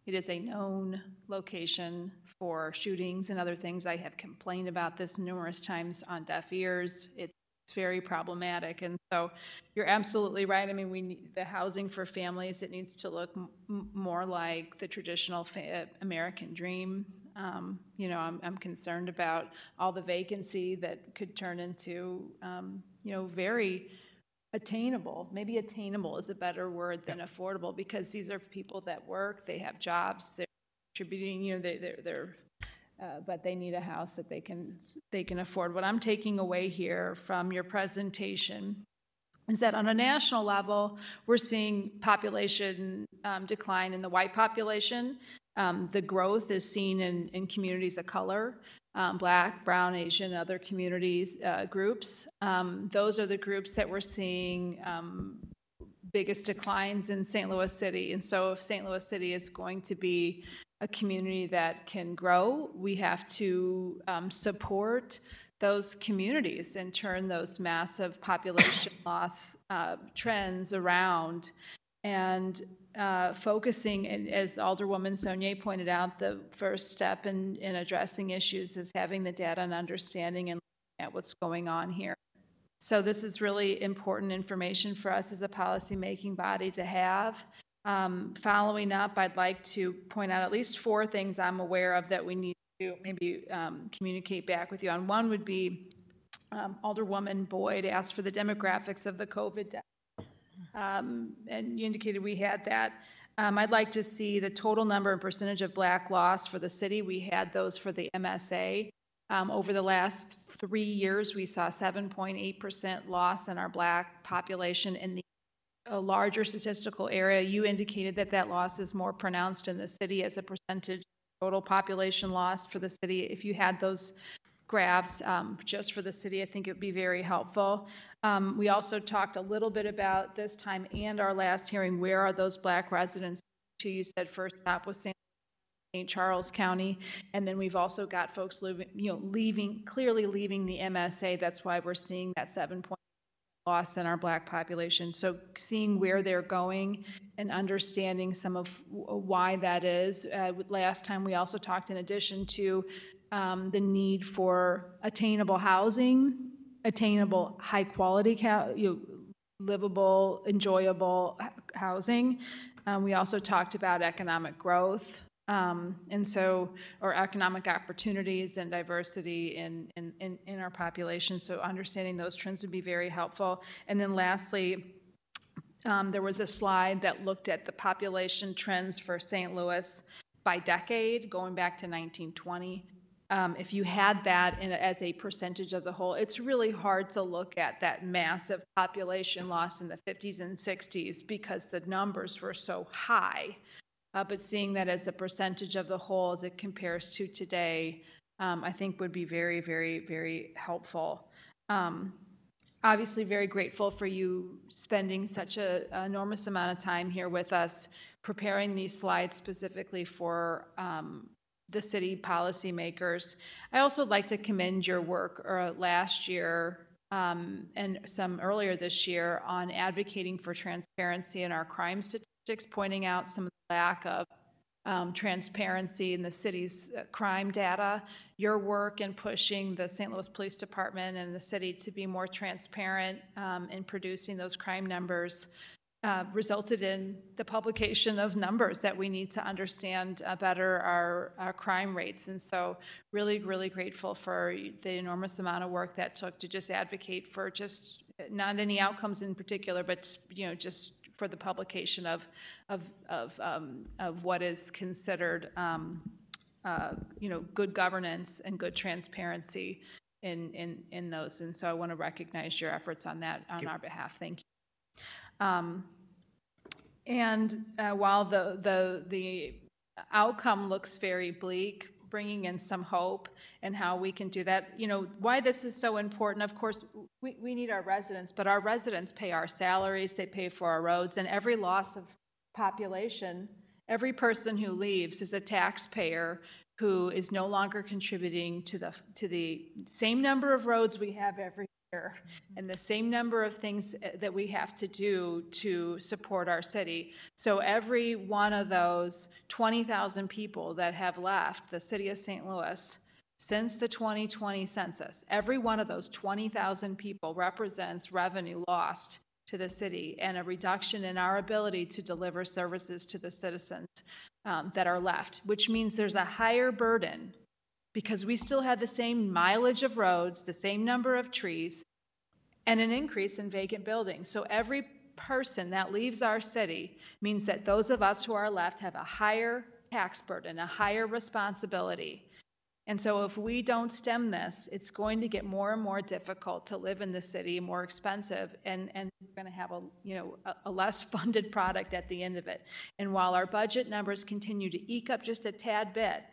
It is a known location for shootings and other things. I have complained about this numerous times on deaf ears. It's very problematic. And so you're absolutely right. I mean, we need the housing for families. It needs to look more like the traditional American dream. I'm concerned about all the vacancy that could turn into, very attainable. Maybe attainable is a better word than affordable, because these are people that work, they have jobs, they're contributing, but they need a house that they can afford. What I'm taking away here from your presentation is that on a national level, we're seeing population decline in the white population. The growth is seen in communities of color. Black, brown, Asian, other communities, groups. Those are the groups that we're seeing biggest declines in St. Louis City. And so if St. Louis City is going to be a community that can grow, we have to support those communities and turn those massive population loss trends around. And focusing, as Alderwoman Saunier pointed out, the first step in addressing issues is having the data and understanding and looking at what's going on here. So this is really important information for us as a policy-making body to have. Following up, I'd like to point out at least 4 things I'm aware of that we need to maybe communicate back with you on. One would be Alderwoman Boyd asked for the demographics of the COVID death. And you indicated we had that. I'd like to see the total number and percentage of Black loss for the city. We had those for the MSA. Over the last 3 years, we saw 7.8% loss in our Black population in a larger statistical area. You indicated that loss is more pronounced in the city as a percentage of total population loss for the city. If you had those graphs just for the city, I think it would be very helpful. We also talked a little bit about this time and our last hearing, where are those Black residents to? You said first stop was St. Charles County, and then we've also got folks clearly leaving the MSA. That's why we're seeing that 7-point loss in our Black population. So seeing where they're going and understanding some of why that is. Last time we also talked, in addition to the need for attainable housing, attainable high quality, livable, enjoyable housing. We also talked about economic growth. Or economic opportunities and diversity in our population. So understanding those trends would be very helpful. And then lastly, there was a slide that looked at the population trends for St. Louis by decade, going back to 1920. If you had that as a percentage of the whole, it's really hard to look at that massive population loss in the 50s and 60s because the numbers were so high. But seeing that as a percentage of the whole as it compares to today, I think would be very, very, very helpful. Obviously, very grateful for you spending such an enormous amount of time here with us, preparing these slides specifically for the city policymakers. I also like to commend your work last year and some earlier this year on advocating for transparency in our crime statistics, pointing out some of the lack of transparency in the city's crime data. Your work in pushing the St. Louis Police Department and the city to be more transparent in producing those crime numbers resulted in the publication of numbers that we need to understand better our crime rates. And so really, really grateful for the enormous amount of work that took to just advocate for just not any outcomes in particular, but just for the publication of what is considered good governance and good transparency in those. And so I want to recognize your efforts on that on our behalf. Thank you. While the outcome looks very bleak, bringing in some hope and how we can do that. Why this is so important, of course, we need our residents, but our residents pay our salaries, they pay for our roads, and every loss of population, every person who leaves is a taxpayer who is no longer contributing to the same number of roads we have every year and the same number of things that we have to do to support our city. So every one of those 20,000 people that have left the city of St. Louis since the 2020 census, every one of those 20,000 people represents revenue lost to the city and a reduction in our ability to deliver services to the citizens that are left, which means there's a higher burden because we still have the same mileage of roads, the same number of trees, and an increase in vacant buildings. So every person that leaves our city means that those of us who are left have a higher tax burden, a higher responsibility. And so if we don't stem this, it's going to get more and more difficult to live in the city, more expensive, and we're going to have a less funded product at the end of it. And while our budget numbers continue to eke up just a tad bit,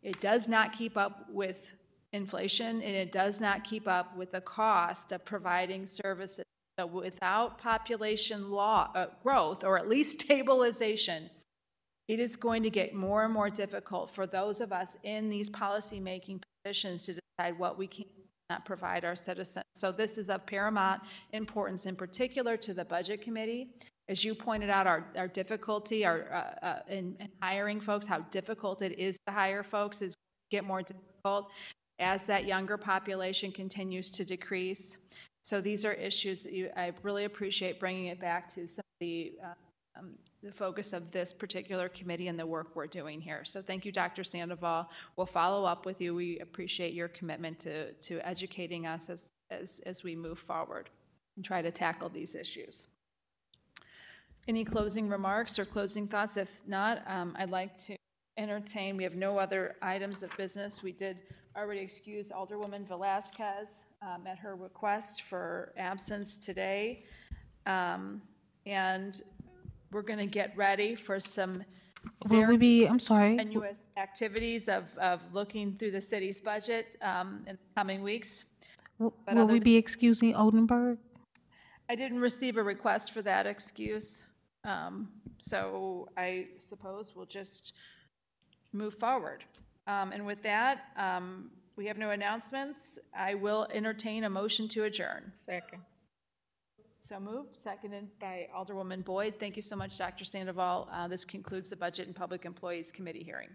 it does not keep up with inflation, and it does not keep up with the cost of providing services. So without population growth, or at least stabilization, it is going to get more and more difficult for those of us in these policy-making positions to decide what we cannot provide our citizens. So this is of paramount importance, in particular to the Budget Committee. As you pointed out, our difficulty in hiring folks, how difficult it is to hire folks is going to get more difficult as that younger population continues to decrease. So these are issues that I really appreciate bringing it back to some of the focus of this particular committee and the work we're doing here. So thank you, Dr. Sandoval. We'll follow up with you. We appreciate your commitment to educating us as we move forward and try to tackle these issues. Any closing remarks or closing thoughts? If not, I'd like to entertain. We have no other items of business. We did already excuse Alderwoman Velasquez at her request for absence today. And we're going to get ready for some Will we be, I'm sorry, tenuous activities of looking through the city's budget in the coming weeks. But will other we than- be excusing Oldenburg? I didn't receive a request for that excuse, so I suppose we'll just move forward. And with that, we have no announcements. I will entertain a motion to adjourn. Second. So moved, seconded by Alderwoman Boyd. Thank you so much, Dr. Sandoval. This concludes the Budget and Public Employees Committee hearing.